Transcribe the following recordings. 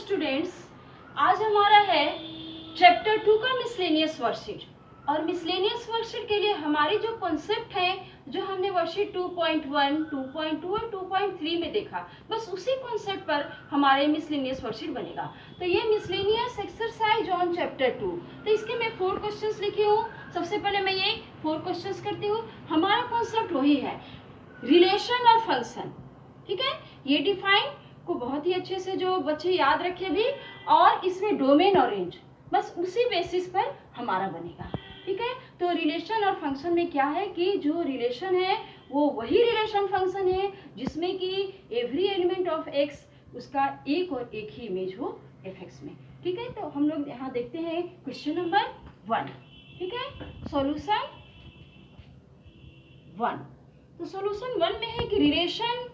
Students, आज हमारा है चैप्टर 2 का मिसलेनियस वर्कशीट। और मिसलेनियस वर्कशीट के लिए हमारी जो कॉन्सेप्ट है, जो हमने वर्कशीट 2.1, 2.2 और 2.3 में देखा, बस उसी कॉन्सेप्ट पर हमारे मिसलेनियस वर्कशीट बनेगा। तो ये मिसलेनियस एक्सरसाइज ऑन चैप्टर 2। तो इसके मैं 4 क्वेश्चंस लिखी हूँ। सबसे पहले मैं ये 4 क्वेश्चंस करती हूँ। हमारा कॉन्सेप्ट वही है, रिलेशन और फंक्शन। ठीक है, ये डिफाइन को बहुत ही अच्छे से जो बच्चे याद रखे भी, और इसमें डोमेन और रेंज, बस उसी बेसिस पर हमारा बनेगा। ठीक है, तो रिलेशन और फंक्शन में क्या है कि जो रिलेशन है वो वही रिलेशन फंक्शन है जिसमें कि एवरी एलिमेंट ऑफ एक्स उसका एक और एक ही इमेज हो एफ एक्स में। ठीक है, तो हम लोग यहाँ देखते हैं क्वेश्चन नंबर 1। ठीक है, सॉल्यूशन 1। तो सॉल्यूशन 1 में है कि relation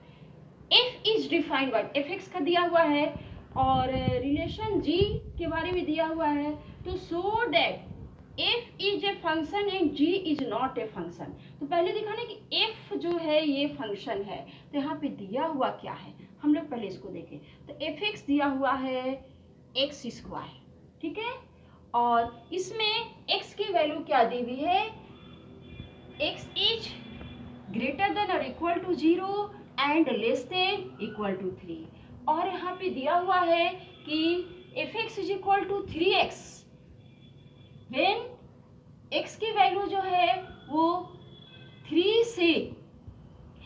f is defined bye F x का दिया हुआ है और रिलेशन g के बारे में दिया हुआ है। तो so that f is a function and g is not a function. तो पहले दिखाना कि f जो है ये फंक्शन है। तो यहाँ पे दिया हुआ क्या है, हम लोग पहले इसको देखें। तो एफ एक्स दिया हुआ है एक्स स्क्वायर। ठीक है, और इसमें x की वैल्यू क्या दी हुई है, x इज ग्रेटर देन और equal to 0 and less than equal to 3। और यहाँ पे दिया हुआ है कि F x is equal to 3x when x की वैल्यू जो है वो 3 से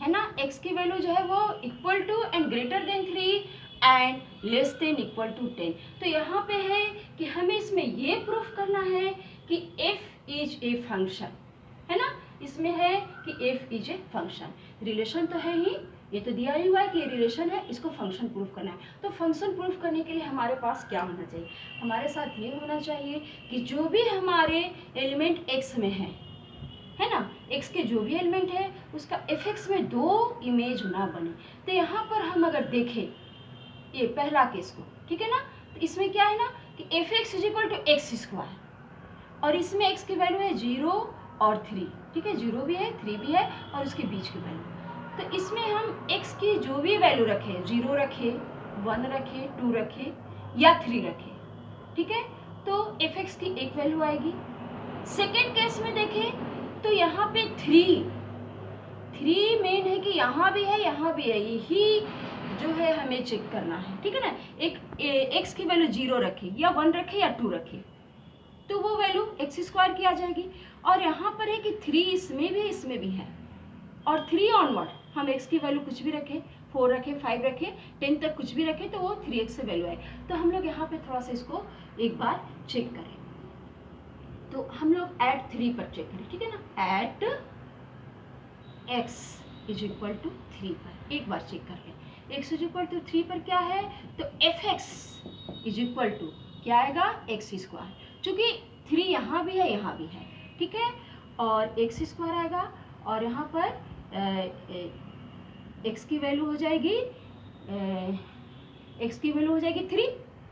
है ना, x की वैल्यू जो है वो equal to and greater than 3 and less than equal to 10। तो यहाँ पे है कि हमें इसमें ये प्रूफ करना है कि f इज ए फंक्शन, है ना। इसमें है कि f is a function. Relation तो है ही, ये तो दिया ही हुआ है कि रिलेशन है, इसको फंक्शन प्रूफ करना है। तो फंक्शन प्रूफ करने के लिए हमारे पास क्या होना चाहिए, हमारे साथ ये होना चाहिए कि जो भी हमारे एलिमेंट x में है ना, x के जो भी एलिमेंट है उसका एफ एक्स में 2 इमेज ना बने। तो यहाँ पर हम अगर देखें ये पहला केस को, ठीक है ना, तो इसमें क्या है ना कि F x is equal to x square और इसमें x की वैल्यू है 0 और 3। ठीक है, 0 भी है 3 भी है और उसके बीच की वैल्यू। तो इसमें हम x की जो भी वैल्यू रखें, 0 रखे, 1 रखे, 2 रखे या 3 रखे, ठीक है, तो एफ एक्स की एक वैल्यू आएगी। सेकेंड केस में देखें तो यहाँ पे 3 मेन है कि यहाँ भी है यहाँ भी है, यही जो है हमें चेक करना है। ठीक है ना, एक x की वैल्यू 0 रखे या 1 रखे या 2 रखे तो वो वैल्यू एक्स स्क्वायर की आ जाएगी। और यहाँ पर है कि 3 इसमें भी है इसमें भी है, और 3 ऑनवर्ड हम x की वैल्यू कुछ भी रखें, 4 रखें, 5 रखें, 10 तक कुछ भी रखें तो वो 3x से वैल्यू आए। तो हम लोग यहाँ पे थोड़ा सा इसको एक बार चेक करें। तो हम लोग एट 3 पर चेक करें, ठीक है ना, at x is equal to 3 पर एक बार चेक कर लें। x इज इक्वल टू 3 पर क्या है, तो F x is equal to क्या आएगा, एक्स स्क्वायर, चूँकि 3 यहाँ भी है यहाँ भी है, ठीक है, और एक्स स्क्वायर आएगा और यहाँ पर x की वैल्यू हो जाएगी x की वैल्यू हो जाएगी 3,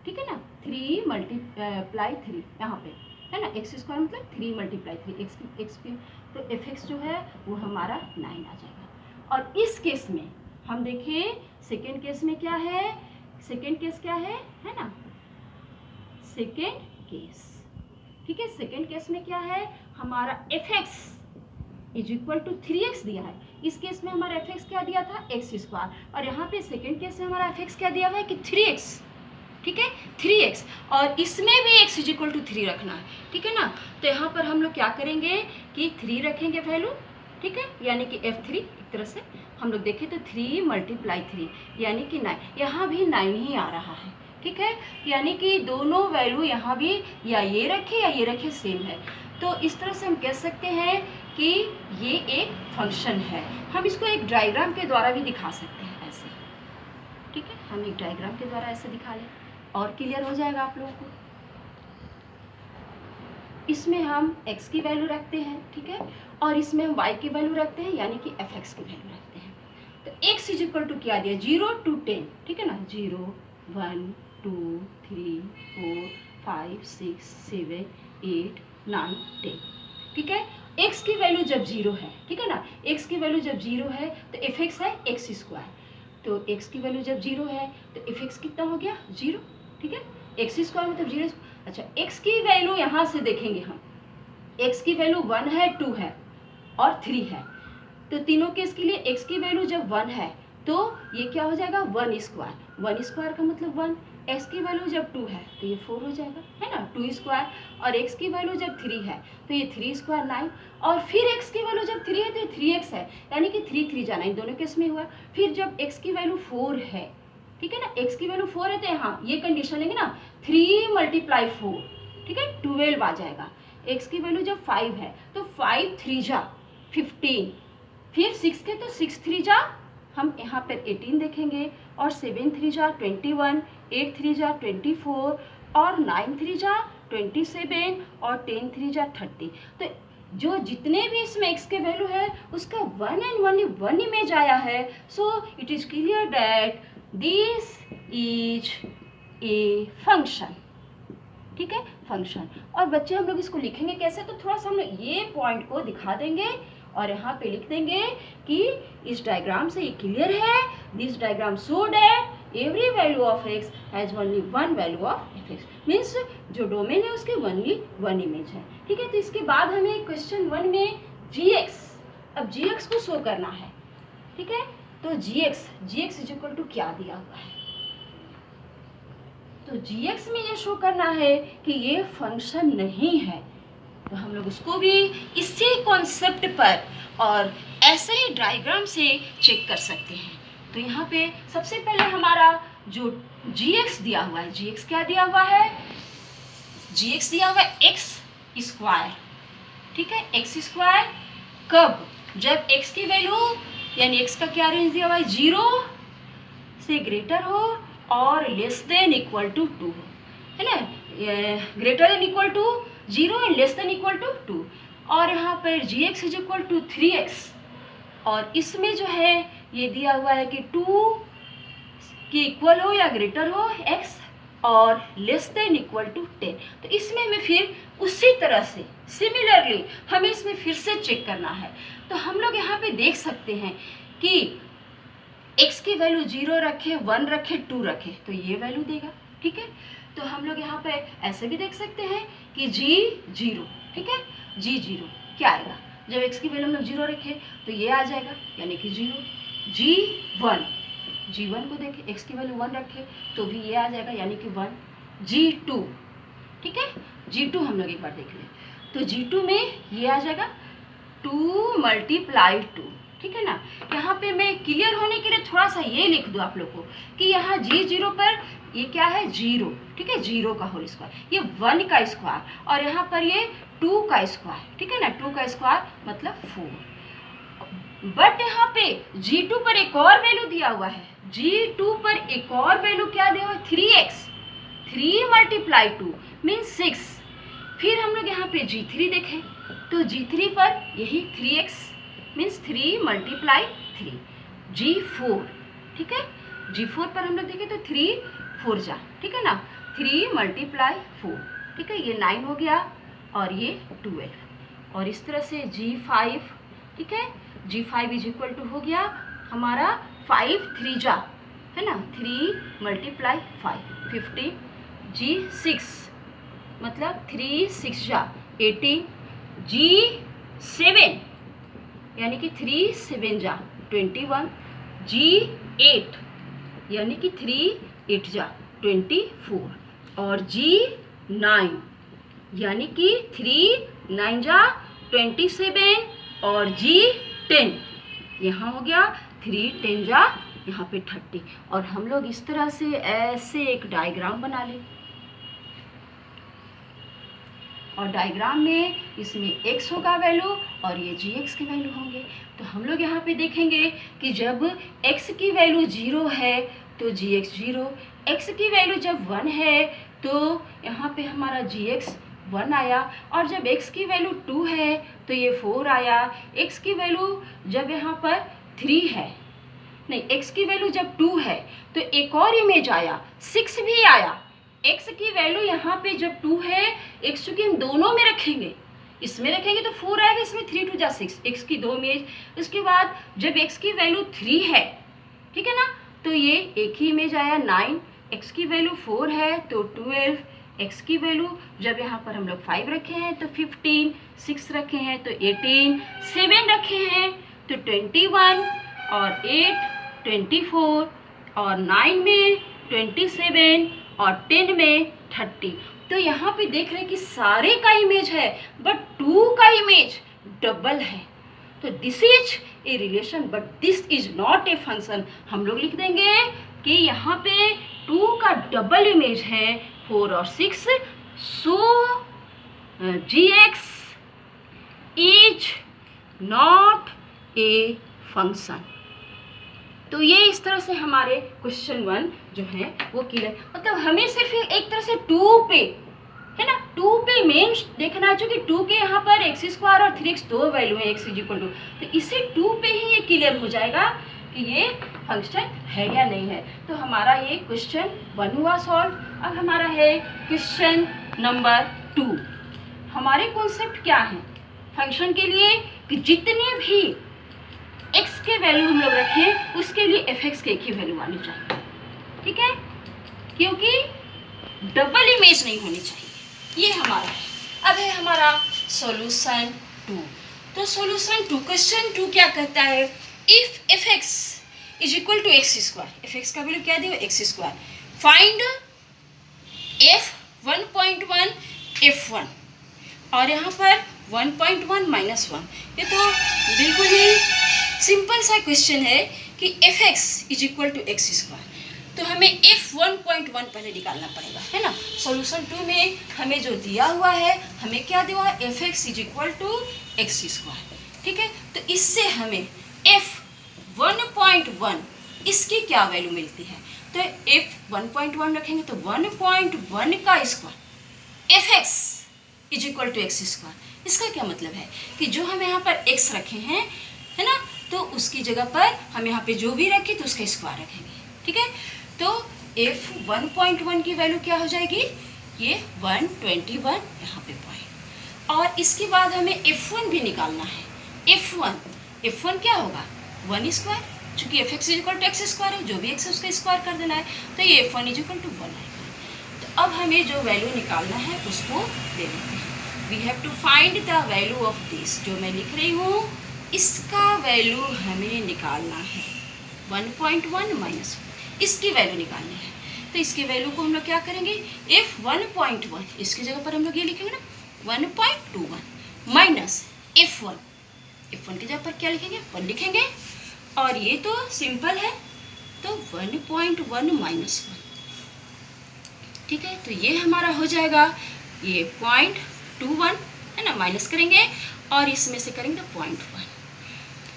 ठीक है ना, 3 मल्टीप्लाई 3 यहाँ पे है ना, एक्स स्क्वायर मतलब 3 मल्टीप्लाई 3 एक्स की, तो एफ एक्स जो है वो हमारा 9 आ जाएगा। और इस केस में हम देखें सेकेंड केस में क्या है, सेकेंड केस क्या है ना, सेकेंड केस, ठीक है, सेकेंड केस में क्या है, हमारा F x is equal to 3x दिया है। इस केस में हमारा एफ एक्स क्या दिया था, एक्स स्क्वायर, और यहाँ पे सेकेंड केस में हमारा एफ एक्स क्या दिया हुआ है कि 3x, ठीक है, 3x, और इसमें भी x इज इक्वल टू 3 रखना है, ठीक है ना। तो यहाँ पर हम लोग क्या करेंगे कि 3 रखेंगे वैल्यू, ठीक है, यानी कि f3 एक तरह से हम लोग देखें तो 3 मल्टीप्लाई 3 यानी कि 9, यहाँ भी 9 ही आ रहा है, ठीक है, यानी कि दोनों वैल्यू यहाँ भी या ये रखे या ये रखे सेम है। तो इस तरह से हम कह सकते हैं कि ये एक फंक्शन है। हम इसको एक डायग्राम के द्वारा भी दिखा सकते हैं ऐसे, ठीक है, हम एक डायग्राम के द्वारा ऐसे दिखा लें और क्लियर हो जाएगा आप लोगों को। इसमें हम x की वैल्यू रखते हैं, ठीक है, और इसमें हम y की वैल्यू रखते हैं यानी कि एफ एक्स की वैल्यू रखते हैं। तो x इज इक्वल टू क्या दिया, 0 to 10, ठीक है ना, 0 1 2 3 4 5 6 7 8 9 10, ठीक है। x की वैल्यू जब 0 है, ठीक है ना, x की वैल्यू जब 0 है तो एफ एक्स है एक्स स्क्वायर, तो x की वैल्यू जब 0 है तो एफ एक्स कितना हो गया 0, ठीक है, एक्स स्क्वायर मतलब 0। अच्छा, एक्स की वैल्यू यहाँ से देखेंगे हम, एक्स की वैल्यू 1 है, 2 है और 3 है। तो तीनों केस के लिए एक्स की वैल्यू जब 1 है तो ये क्या हो जाएगा 1 स्क्वायर, 1 स्क्वायर का मतलब 1। एक्स की वैल्यू जब 2 है तो ये 4 हो जाएगा, है ना, 2 स्क्वायर। और एक्स की वैल्यू जब 3 है तो ये 3 स्क्वायर 9। और फिर एक्स की वैल्यू जब 3 है तो ये 3x है, यानी कि 3 3 जाना, इन दोनों केस में हुआ। फिर जब एक्स की वैल्यू 4 है, ठीक है ना, एक्स की वैल्यू 4 है तो यहाँ ये कंडीशन लेंगे ना, 3 × 4, ठीक है, 12 आ जाएगा। एक्स की वैल्यू जब 5 है तो 5 3 जा 15, फिर 6 के तो 6 3 जा हम यहाँ पर 18 देखेंगे, और 7 3 जा 21, 8 3 जा 24, और 9 3 जा 27, और 10 3 जा 30। तो जो जितने भी इसमें x के वैल्यू है उसका 1 and only 1 इमेज आया है। So it is clear that this is a function, ठीक है, फंक्शन। और बच्चे हम लोग इसको लिखेंगे कैसे, तो थोड़ा सा हम लोग ये पॉइंट को दिखा देंगे और यहाँ पे लिख देंगे कि इस डायग्राम से ये क्लियर है, this diagram show that every value of x has only one value of fx, means जो डोमेन है उसके ओनली 1 इमेज है, ठीक है। तो इसके बाद हमें क्वेश्चन 1 में gx, अब gx को शो करना है, ठीक है। तो gx इज इक्वल टू क्या दिया हुआ है, तो gx में ये शो करना है कि ये फंक्शन नहीं है। तो हम लोग उसको भी इसी कॉन्सेप्ट पर और ऐसे ही डायग्राम से चेक कर सकते हैं। तो यहाँ पे सबसे पहले हमारा जो gx दिया हुआ है, gx क्या दिया हुआ है, gx दिया हुआ है x स्क्वायर, ठीक है, x स्क्वायर। कब, जब x की वैल्यू यानी x का क्या रेंज दिया हुआ है, 0 से ग्रेटर हो और लेस देन इक्वल टू 2, है ना, greater than equal to 0 and less than equal to 2। और यहाँ पर gx is equal to 3x, और इसमें जो है ये दिया हुआ है कि 2 के इक्वल हो या ग्रेटर हो x और लेस देन इक्वल टू 10। तो इसमें हमें फिर उसी तरह से सिमिलरली हमें इसमें फिर से चेक करना है। तो हम लोग यहाँ पे देख सकते हैं कि x की वैल्यू 0 रखे, 1 रखे, 2 रखे तो ये वैल्यू देगा, ठीक है। तो हम लोग यहाँ पे ऐसे भी देख सकते हैं कि g0, ठीक है, g0 क्या आएगा, जब x की वैल्यू हम लोग 0 रखे तो ये आ जाएगा, यानी कि 0। g1 को देखें, x की वैल्यू 1 रखे तो भी ये आ जाएगा, यानी कि 1। g2, ठीक है, g2 हम लोग एक बार देख लें, तो g2 में ये आ जाएगा 2 × 2, ठीक है ना। यहाँ पे मैं क्लियर होने के लिए थोड़ा सा ये लिख दूँ आप लोग को कि यहाँ g0 पर ये क्या है 0, ठीक है, 0 का होल स्क्वायर, ये 1 का स्क्वायर, और यहाँ पर ये 2 का स्क्वायर, ठीक है ना, 2 का स्क्वायर मतलब 4। बट यहाँ पे g2 पर एक और वैल्यू दिया हुआ है, g2 पर एक और वैल्यू क्या दिया हुआ है, 3x, 3 × 2 मीन्स 6। फिर हम लोग यहाँ पे g3 देखें तो g3 पर यही 3x मीन्स 3 × 3, g4, ठीक है, g4 पर हम लोग देखें तो 3 4 जा, ठीक है ना, 3 × 4, ठीक है, ये 9 हो गया और ये 12। और इस तरह से g5, ठीक है, g5 इज इक्वल टू हो गया हमारा 5 3 जा, है ना, 3 × 5 15, g6 मतलब 3 6 जा 18, g7 यानी कि 3 7 जा 21, g8 यानी कि 3 8 जा 24, और g9 यानी कि 3 9 जा 27, और g10 यहाँ हो गया 3 10 जा यहाँ पे 30। और हम लोग इस तरह से ऐसे एक डायग्राम बना लें, और डायग्राम में इसमें x होगा वैल्यू और ये gx के वैल्यू होंगे। तो हम लोग यहाँ पे देखेंगे कि जब x की वैल्यू 0 है तो gx 0, x की वैल्यू जब 1 है तो यहाँ पे हमारा gx 1 आया, और जब x की वैल्यू 2 है तो ये 4 आया। x की वैल्यू जब यहाँ पर 3 है, नहीं, x की वैल्यू जब 2 है तो एक और इमेज आया, 6 भी आया। x की वैल्यू यहाँ पे जब 2 है, x चूँकि हम दोनों में रखेंगे, इसमें रखेंगे तो 4 आएगा, इसमें 3 2 जा 6, x की 2 इमेज। उसके बाद जब x की वैल्यू 3 है, ठीक है ना, तो ये एक ही इमेज आया 9, x की वैल्यू 4 है तो 12, x की वैल्यू जब यहाँ पर हम लोग 5 रखे हैं तो 15, 6 रखे हैं तो 18, 7 रखे हैं तो 21 और 8 24 और 9 में 27 और 10 में 30। तो यहाँ पे देख रहे हैं कि सारे का इमेज है बट 2 का इमेज डबल है। तो this is a relation but this is not a function. हम लोग लिख देंगे कि यहाँ पे 2 का डबल इमेज है 4 और 6, सो gx is not a function. तो ये इस तरह से हमारे क्वेश्चन 1 जो है वो क्लियर, मतलब हमें सिर्फ एक तरह से 2 पे है ना, 2 पे मेन देखना है, क्योंकि 2 के यहाँ पर x² और 3x दो वैल्यू है, x = 2, तो इसे 2 पे ही ये क्लियर हो जाएगा कि ये फंक्शन है या नहीं है। तो हमारा ये क्वेश्चन 1 हुआ सॉल्व। अब हमारा है क्वेश्चन नंबर 2। हमारे कॉन्सेप्ट क्या है फंक्शन के लिए कि जितने भी x के वैल्यू हम लोग रखें उसके लिए fx के एक ही वैल्यू आनी चाहिए, ठीक है, क्योंकि डबल इमेज नहीं होनी चाहिए। ये हमारा है। अब है हमारा सॉल्यूशन 2। तो सॉल्यूशन 2, क्वेश्चन 2 क्या कहता है, इफ fx = x², fx का वैल्यू क्या दिया x², फाइंड f1.1 f1 और यहाँ पर 1.1 -1। ये तो बिल्कुल ही सिंपल सा क्वेश्चन है कि fx = x², तो हमें f1.1 पहले निकालना पड़ेगा, है ना। सॉल्यूशन 2 में हमें जो दिया हुआ है, हमें क्या दिया हुआ है, fx = x², ठीक है। तो इससे हमें f1.1 इसकी क्या वैल्यू मिलती है, तो f1.1 रखेंगे तो 1.1 का स्क्वायर fx = x²। इसका क्या मतलब है कि जो हमें यहाँ पर x रखे हैं, है ना, तो उसकी जगह पर हम यहाँ पे जो भी रखें तो उसका स्क्वायर रखेंगे, ठीक है। तो f1.1 की वैल्यू क्या हो जाएगी, ये 121 यहाँ पे पॉइंट, और इसके बाद हमें f1 भी निकालना है। f1 क्या होगा 1², चूँकि fx = x² है, जो भी x है उसका स्क्वायर कर देना है, तो ये f1 = 1 आएगा। तो अब हमें जो वैल्यू निकालना है उसको दे देते हैं। We have to find the value of this, जो मैं लिख रही हूँ इसका वैल्यू हमें निकालना है 1.1 -1, इसकी वैल्यू निकालनी है। तो इसकी वैल्यू को हम लोग क्या करेंगे, f1.1 इसकी जगह पर हम लोग ये लिखेंगे ना 1.21 माइनस f1 की जगह पर क्या लिखेंगे 1 लिखेंगे, और ये तो सिंपल है, तो 1.1 -1, ठीक है। तो ये हमारा हो जाएगा ये 0.21, है ना, माइनस करेंगे और इसमें से करेंगे 0.1।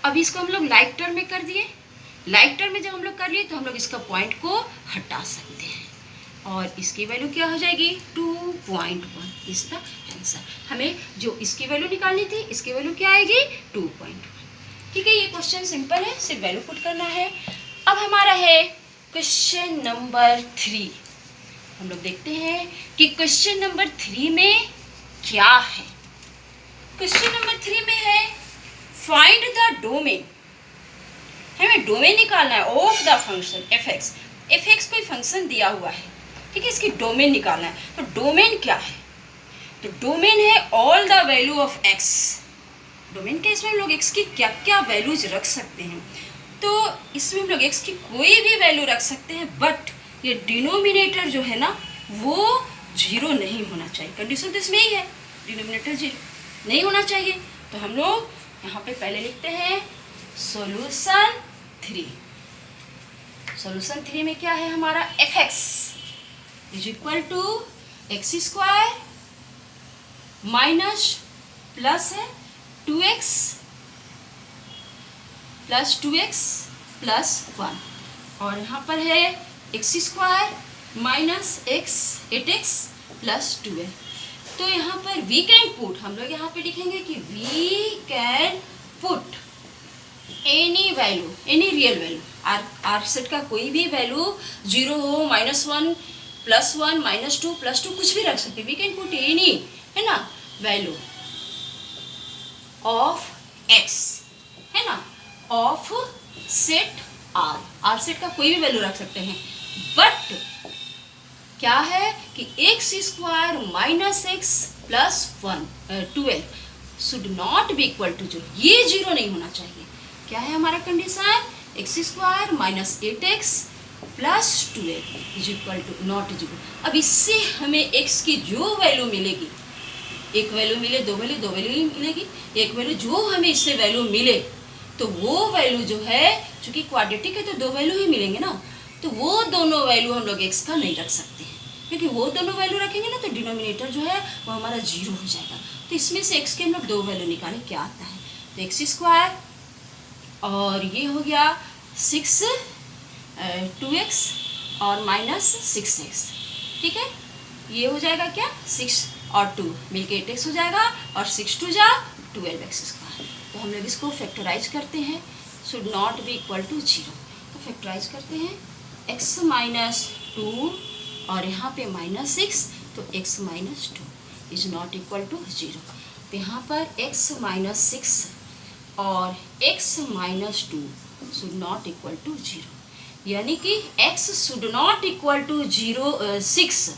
अब इसको हम लोग लाइक टर्म में कर दिए, लाइक टर्म में जब हम लोग कर लिए तो हम लोग इसका पॉइंट को हटा सकते हैं, और इसकी वैल्यू क्या हो जाएगी 2.1 इज द आंसर। हमें जो इसकी वैल्यू निकालनी थी, इसकी वैल्यू क्या आएगी 2.1, ठीक है। ये क्वेश्चन सिंपल है, सिर्फ वैल्यू पुट करना है। अब हमारा है क्वेश्चन नंबर 3। हम लोग देखते हैं कि क्वेश्चन नंबर 3 में क्या है। क्वेश्चन नंबर 3 में है फाइंड द डोमेन, हमें डोमेन निकालना है ऑफ द फंक्शन fx कोई फंक्शन दिया हुआ है, ठीक है, इसकी डोमेन निकालना है। तो डोमेन क्या है, तो डोमेन है all the value of x। Domain के इसमें हम लोग x की क्या क्या वैल्यूज रख सकते हैं, तो इसमें हम लोग x की कोई भी वैल्यू रख सकते हैं, बट ये डिनोमिनेटर जो है ना वो 0 नहीं होना चाहिए। कंडीशन तो इसमें ही है, डिनोमिनेटर 0 नहीं होना चाहिए। तो हम लोग यहाँ पे पहले लिखते हैं सॉल्यूशन 3। सॉल्यूशन 3 में क्या है हमारा fx = x² माइनस प्लस है 2x प्लस 1, और यहाँ पर है x² minus x 8x plus 2x। तो यहाँ पर वी कैन पुट, हम लोग यहाँ पे लिखेंगे कि we can put any value, any real value, R set का कोई भी वैल्यू 0 हो, -1 +1 -2 +2 कुछ भी रख सकते, वी कैन पुट एनी, है ना, वैल्यू ऑफ x, है ना, ऑफ सेट आर सेट का कोई भी वैल्यू रख सकते हैं, बट क्या है कि X square minus X plus 12 should not be equal to 0, ये 0 नहीं होना चाहिए। क्या है हमारा condition? X square minus 8x plus 12 is equal to not 0। अब इससे हमें x की जो वैल्यू मिलेगी, एक वैल्यू मिले, दो वैल्यू ही मिलेगी, एक वैल्यू जो हमें इससे वैल्यू मिले, तो वो वैल्यू जो है, चूंकि क्वाड्रेटिक है तो दो वैल्यू ही मिलेंगे ना, तो वो दोनों वैल्यू हम लोग x का नहीं रख सकते हैं, क्योंकि वो दोनों वैल्यू रखेंगे ना तो डिनोमिनेटर जो है वो हमारा 0 हो जाएगा। तो इसमें से x के हम लोग दो वैल्यू निकालें, क्या आता है? तो एक्स स्क्वायर और ये हो गया 6 2x और माइनस 6x, ठीक है। ये हो जाएगा क्या? 6 और 2 मिलके 8x हो जाएगा और 6 2 जा 12x स्क्वायर। तो हम लोग इसको फैक्टराइज करते हैं, should not be equal to 0। तो फैक्टराइज करते हैं, x माइनस 2 और यहाँ पे माइनस 6, तो x minus 2 is not equal to 0। तो यहाँ पर x माइनस 6 और x minus 2 should not equal to 0, यानी कि x should not equal to 6।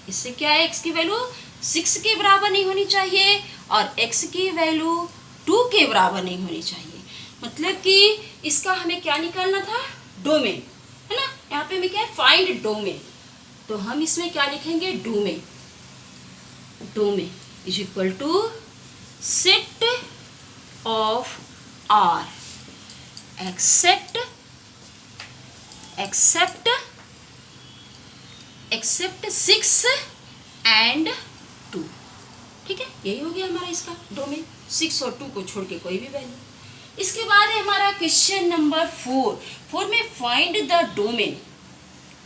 इससे क्या है? x की वैल्यू 6 के बराबर नहीं होनी चाहिए और x की वैल्यू 2 के बराबर नहीं होनी चाहिए। मतलब कि इसका हमें क्या निकालना था? डोमेन, है ना। यहाँ पे हमें क्या है? Find domain. तो हम इसमें क्या लिखेंगे? Domain. Domain is equal to set of R except except 6 and 2, ठीक है। यही हो गया हमारा इसका डोमेन, 6 और 2 को छोड़ के कोई भी वैल्यू। इसके बाद है हमारा क्वेश्चन नंबर 4 में find the domain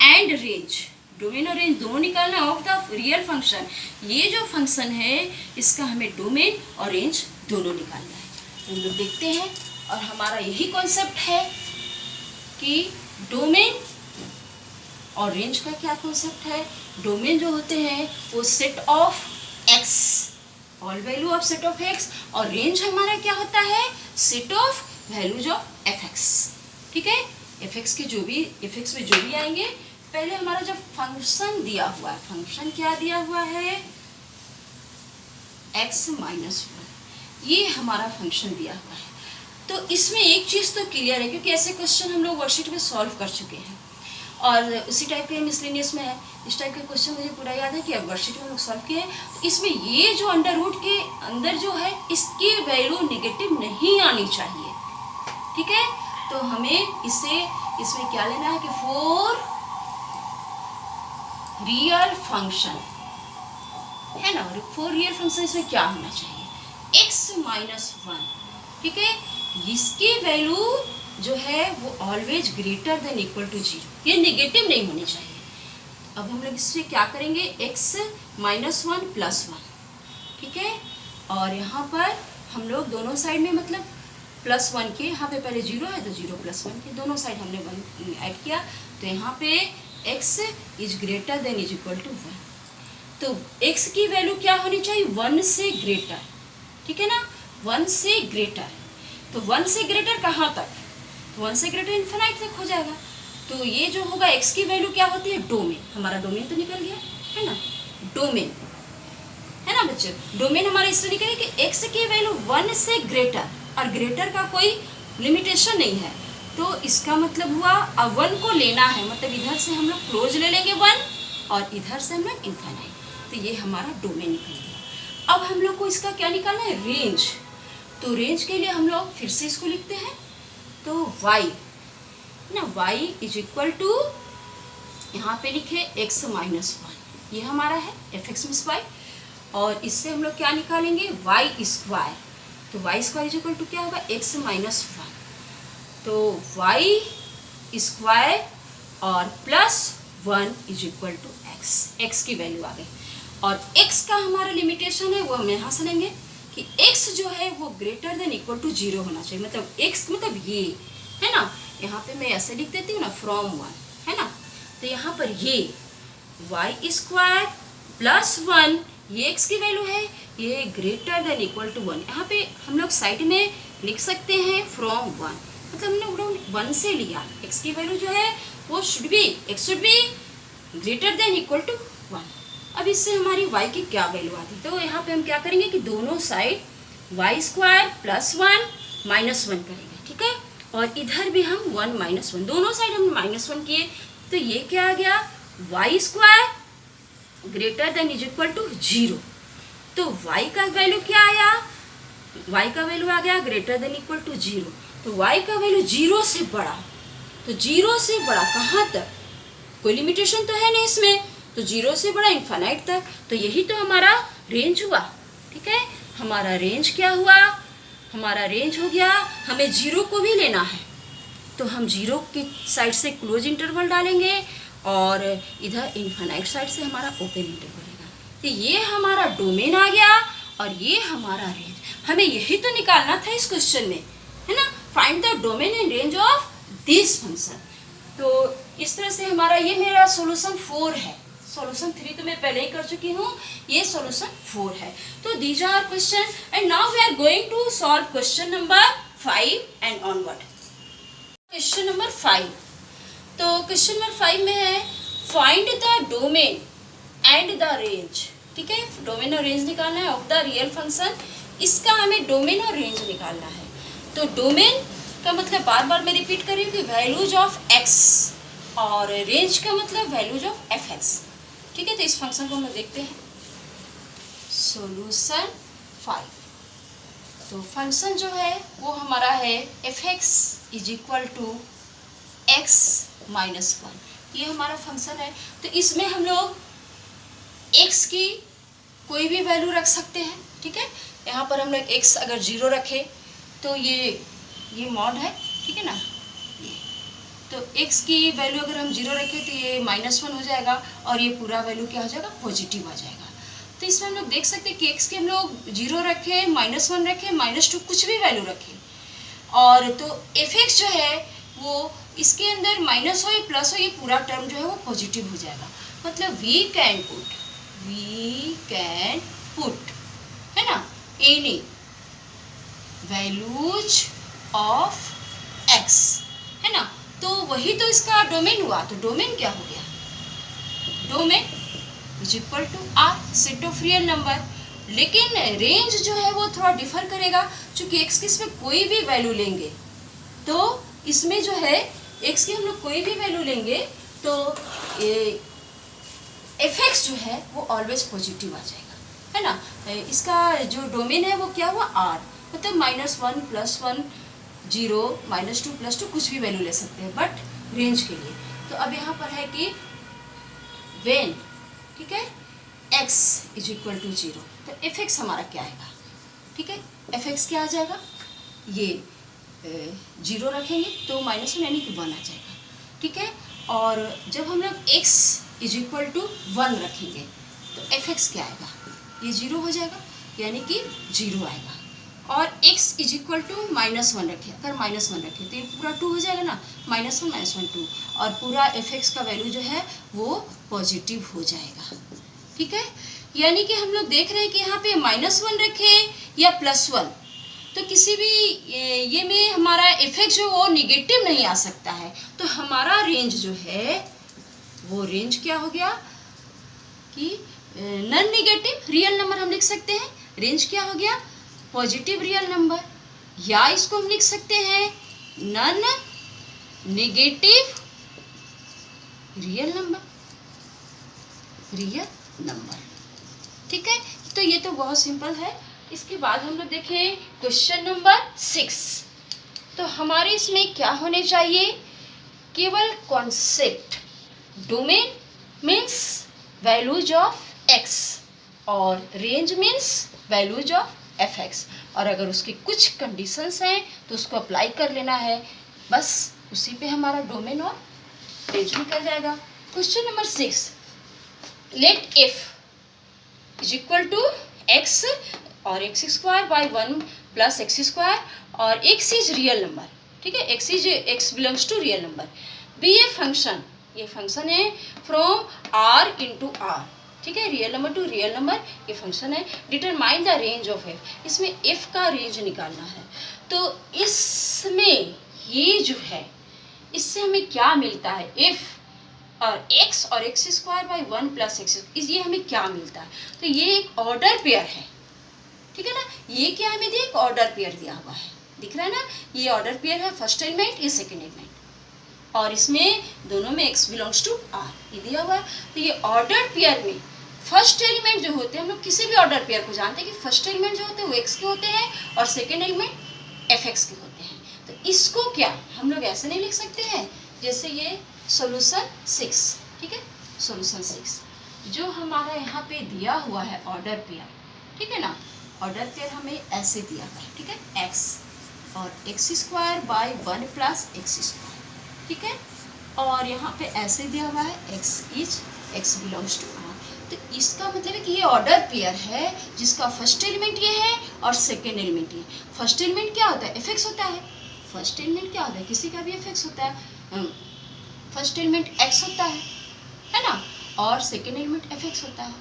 and range. Domain और रेंज दोनों निकालना ऑफ द रियल फंक्शन। ये जो फंक्शन है इसका हमें डोमेन और रेंज दोनों निकालना है। हम लोग देखते हैं, और हमारा यही कॉन्सेप्ट है कि डोमेन और रेंज का क्या कॉन्सेप्ट है। डोमेन जो होते हैं वो set of x, all value of set of x, और रेंज हमारा क्या होता है? Set of values of fx, ठीक है। fx में जो भी आएंगे, पहले हमारा जब फंक्शन दिया हुआ है, फंक्शन क्या दिया हुआ है? x माइनस 1, ये हमारा फंक्शन दिया हुआ है। तो इसमें एक चीज़ तो क्लियर है, क्योंकि ऐसे क्वेश्चन हम लोग वर्कशीट में सॉल्व कर चुके हैं और उसी टाइप के मिसलेनियस में है। इस टाइप के क्वेश्चन मुझे पूरा याद है कि अब वर्कशीट में हम लोग सॉल्व किए हैं। तो इसमें ये जो अंडर रूट के अंदर जो है, इसकी वैल्यू नेगेटिव नहीं आनी चाहिए, ठीक है। तो हमें इसमें क्या लेना है कि 4 रियल फंक्शन है ना, 4 रियल फंक्शन इसमें क्या होना चाहिए? x माइनस 1, ठीक है। इसकी वैल्यू जो है वो always greater than equal to 0, ये नेगेटिव नहीं होनी चाहिए। अब हम लोग इससे क्या करेंगे? x माइनस 1 प्लस 1, ठीक है। और यहाँ पर हम लोग दोनों साइड में मतलब प्लस 1 के, यहाँ पे पहले 0 है तो 0 प्लस 1 के दोनों साइड हमने 1 ऐड किया, तो यहाँ पे x is greater than is equal to 1। तो x की वैल्यू क्या होनी चाहिए? 1 से ग्रेटर, ठीक है ना, 1 से ग्रेटर। तो 1 से ग्रेटर कहाँ तक? तो 1 से ग्रेटर इन्फिनाइट तक हो जाएगा। तो ये जो होगा x की वैल्यू क्या होती है? डोमेन। हमारा डोमेन तो निकल गया, है ना, डोमेन, है ना बच्चे। डोमेन हमारा इससे निकले कि x की वैल्यू 1 से ग्रेटर, और ग्रेटर का कोई लिमिटेशन नहीं है। तो इसका मतलब हुआ अब 1 को लेना है, मतलब इधर से हम लोग क्लोज ले लेंगे 1 और इधर से हम लोग इन्फिनाइट। तो ये हमारा डोमेन निकल गया। अब हम लोग को इसका क्या निकालना है? रेंज। तो रेंज के लिए हम लोग फिर से इसको लिखते हैं, तो y ना, y इज इक्वल टू, यहाँ पे लिखे x माइनस 1, ये हमारा है fx मिस y, और इससे हम लोग क्या निकालेंगे? y square. तो y square is equal to क्या होगा? x माइनस 1, तो y स्क्वायर और plus 1 is equal to x की वैल्यू आ गई। और x का हमारा लिमिटेशन है वो हम यहाँ से लेंगे कि x जो है वो ग्रेटर देन इक्वल टू 0 होना चाहिए। मतलब x मतलब ये है ना, यहाँ पे मैं ऐसे लिख देती हूँ ना, फ्रॉम 1, है ना। तो यहाँ पर ये y स्क्वायर प्लस 1, ये x की वैल्यू है, ये ग्रेटर देन इक्वल टू 1। यहाँ पे हम लोग साइड में लिख सकते हैं फ्रॉम 1, मतलब हमने 1 से लिया। x की वैल्यू जो है वो x should be greater than equal to 1। अब इससे हमारी y की क्या वैल्यू आती, तो यहाँ पे हम क्या करेंगे कि दोनों side y square plus 1 minus 1 करेंगे, ठीक है। और इधर भी हम 1 माइनस 1, दोनों साइड हम माइनस 1 किए, तो ये क्या आ गया, y square greater than is equal to 0। तो y का वैल्यू क्या आया, y का वैल्यू आ गया ग्रेटर देन इक्वल टू 0। तो y का वैल्यू 0 से बड़ा, तो 0 से बड़ा कहाँ तक, कोई लिमिटेशन तो है नहीं इसमें, तो 0 से बड़ा इन्फाइनाइट तक। तो यही तो हमारा रेंज हुआ, ठीक है। हमारा रेंज क्या हुआ, हमारा रेंज हो गया, हमें 0 को भी लेना है, तो हम 0 की साइड से क्लोज इंटरवल डालेंगे और इधर इन्फाइनाइट साइड से हमारा ओपन इंटरवल है। तो ये हमारा डोमेन आ गया और ये हमारा रेंज। हमें यही तो निकालना था इस क्वेश्चन में, है ना, find the domain and range of this function. तो इस तरह से हमारा ये मेरा सॉल्यूशन 4 है। सॉल्यूशन 3 तो मैं पहले ही कर चुकी हूँ, ये सॉल्यूशन 4 है। तो these are question and now we are going to solve question number 5 and onward. Question number 5, तो क्वेश्चन नंबर 5 में है find the domain and the range, ठीक है। डोमेन और रेंज निकालना है ऑफ द रियल फंक्शन, इसका हमें डोमेन और रेंज निकालना है। तो डोमेन का मतलब बार बार मैं रिपीट कर रही हूँ कि वैल्यूज ऑफ एक्स, और रेंज का मतलब वैल्यूज ऑफ एफ एक्स, ठीक है। तो इस फंक्शन को हम लोग देखते हैं। सॉल्यूशन 5, तो फंक्शन जो है वो हमारा है f x is equal to x minus 1, ये हमारा फंक्शन है। तो इसमें हम लोग x की कोई भी वैल्यू रख सकते हैं, ठीक है। यहाँ पर हम लोग x अगर 0 रखें तो ये मॉड है, ठीक है ना, ये तो x की वैल्यू अगर हम 0 रखें तो ये -1 हो जाएगा और ये पूरा वैल्यू क्या हो जाएगा, पॉजिटिव आ जाएगा। तो इसमें हम लोग देख सकते हैं कि x के हम लोग 0 रखें, -1 रखें, -2 कुछ भी वैल्यू रखें, और तो fx जो है वो इसके अंदर माइनस हो या प्लस हो, ये पूरा टर्म जो है वो पॉजिटिव हो जाएगा। मतलब वी कैन पुट है ना एनी वैल्यूज ऑफ x, है ना। तो वही तो इसका डोमेन हुआ। तो डोमेन क्या हो गया, domain is equal to R, set of real number. लेकिन रेंज जो है वो थोड़ा डिफर करेगा, क्योंकि x की इसमें कोई भी वैल्यू लेंगे तो इसमें जो है x की हम लोग कोई भी वैल्यू लेंगे तो एफ एक्स जो है वो ऑलवेज पॉजिटिव आ जाएगा, है ना। इसका जो डोमेन है वो क्या हुआ, आर, मतलब -1 +1 0 -2 +2 कुछ भी वैल्यू ले सकते हैं बट रेंज के लिए। तो अब यहाँ पर है कि वेन, ठीक है, x इज इक्वल टू 0, तो एफ एक्स हमारा क्या आएगा, ठीक है। एफ एक्स क्या आ जाएगा, ये 0 रखेंगे तो -1 यानी कि 1 आ जाएगा, ठीक है। और जब हम लोग x इज इक्वल टू 1 रखेंगे तो एफ एक्स क्या आएगा, ये 0 हो जाएगा यानी कि 0 आएगा। और x इज इक्वल टू -1 रखें, अगर -1 रखें तो ये पूरा 2 हो जाएगा ना, -1 -1 2, और पूरा एफ एक्स का वैल्यू जो है वो पॉजिटिव हो जाएगा, ठीक है। यानी कि हम लोग देख रहे हैं कि यहाँ पे -1 रखें या +1, तो किसी भी ये में हमारा एफ एक्स जो वो निगेटिव नहीं आ सकता है। तो हमारा रेंज जो है वो रेंज क्या हो गया कि नॉन निगेटिव रियल नंबर हम लिख सकते हैं। रेंज क्या हो गया, पॉजिटिव रियल नंबर, या इसको हम लिख सकते हैं नॉन निगेटिव रियल नंबर, ठीक है। तो ये तो बहुत सिंपल है। इसके बाद हम लोग देखें क्वेश्चन नंबर 6। तो हमारे इसमें क्या होने चाहिए, केवल concept, domain means values of x और range means values of F x, और अगर उसकी कुछ कंडीशंस हैं तो उसको अप्लाई कर लेना है, बस उसी पे हमारा डोमेन और रेंज निकल जाएगा। Question number 6, let f is equal to x और x² बाई 1 प्लस x², और x इज रियल नंबर, ठीक है, x belongs to real number, be a function, ये फंक्शन है फ्रॉम r इंटू आर, ठीक है, real number to real number ये function है। Determine the range of f, इसमें f का रेंज निकालना है। तो इसमें ये जो है इससे हमें क्या मिलता है, f और x और x square by 1 plus x, ये हमें क्या मिलता है? तो ये एक ऑर्डर पेयर है, ठीक है ना। ये क्या हमें दिया? एक ऑर्डर पेयर दिया हुआ है, दिख रहा है ना, ये ऑर्डर पेयर है, फर्स्ट एलिमेंट, ये सेकेंड एलिमेंट, और इसमें दोनों में x बिलोंग्स टू r, ये दिया हुआ है। तो ये ऑर्डर पेयर में फर्स्ट एलिमेंट जो होते हैं, हम लोग किसी भी ऑर्डर पेयर को जानते हैं कि फर्स्ट एलिमेंट जो होते हैं वो x के होते हैं और सेकेंड एलिमेंट fx के होते हैं। तो इसको क्या हम लोग ऐसे नहीं लिख सकते हैं जैसे ये सॉल्यूशन 6, ठीक है, सॉल्यूशन 6 जो हमारा यहाँ पे दिया हुआ है ऑर्डर पेयर, ठीक है ना, ऑर्डर पेयर हमें ऐसे दिया हुआ है, ठीक है, x और x square by 1 plus x square, ठीक है, और यहाँ पे ऐसे दिया हुआ है x बिलोंग्स टू r। तो इसका मतलब है कि ये ऑर्डर पेयर है जिसका फर्स्ट एलिमेंट ये है और सेकेंड एलिमेंट ये। फर्स्ट एलिमेंट क्या होता है? fx होता है। फर्स्ट एलिमेंट क्या होता है? किसी का भी fx होता है। फर्स्ट एलिमेंट x होता है ना, और सेकेंड एलिमेंट fx होता है।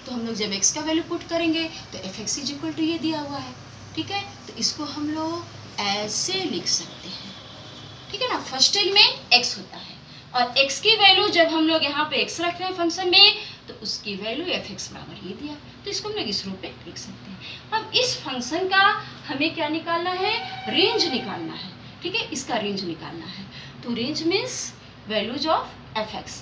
तो हम लोग जब x का वैल्यू पुट करेंगे तो fx इज इक्वल टू ये दिया हुआ है, ठीक है। तो इसको हम लोग ऐसे लिख सकते हैं, ठीक है ना, फर्स्ट एलिमेंट x होता है और x की वैल्यू जब हम लोग यहाँ पे x रख रहे हैं फंक्शन में तो उसकी वैल्यू fx बराबर ये दिया, तो इसको हम लोग इस रूप में लिख सकते हैं। अब इस फंक्शन का हमें क्या निकालना है? रेंज निकालना है, ठीक है, इसका रेंज निकालना है। तो range means values of fx।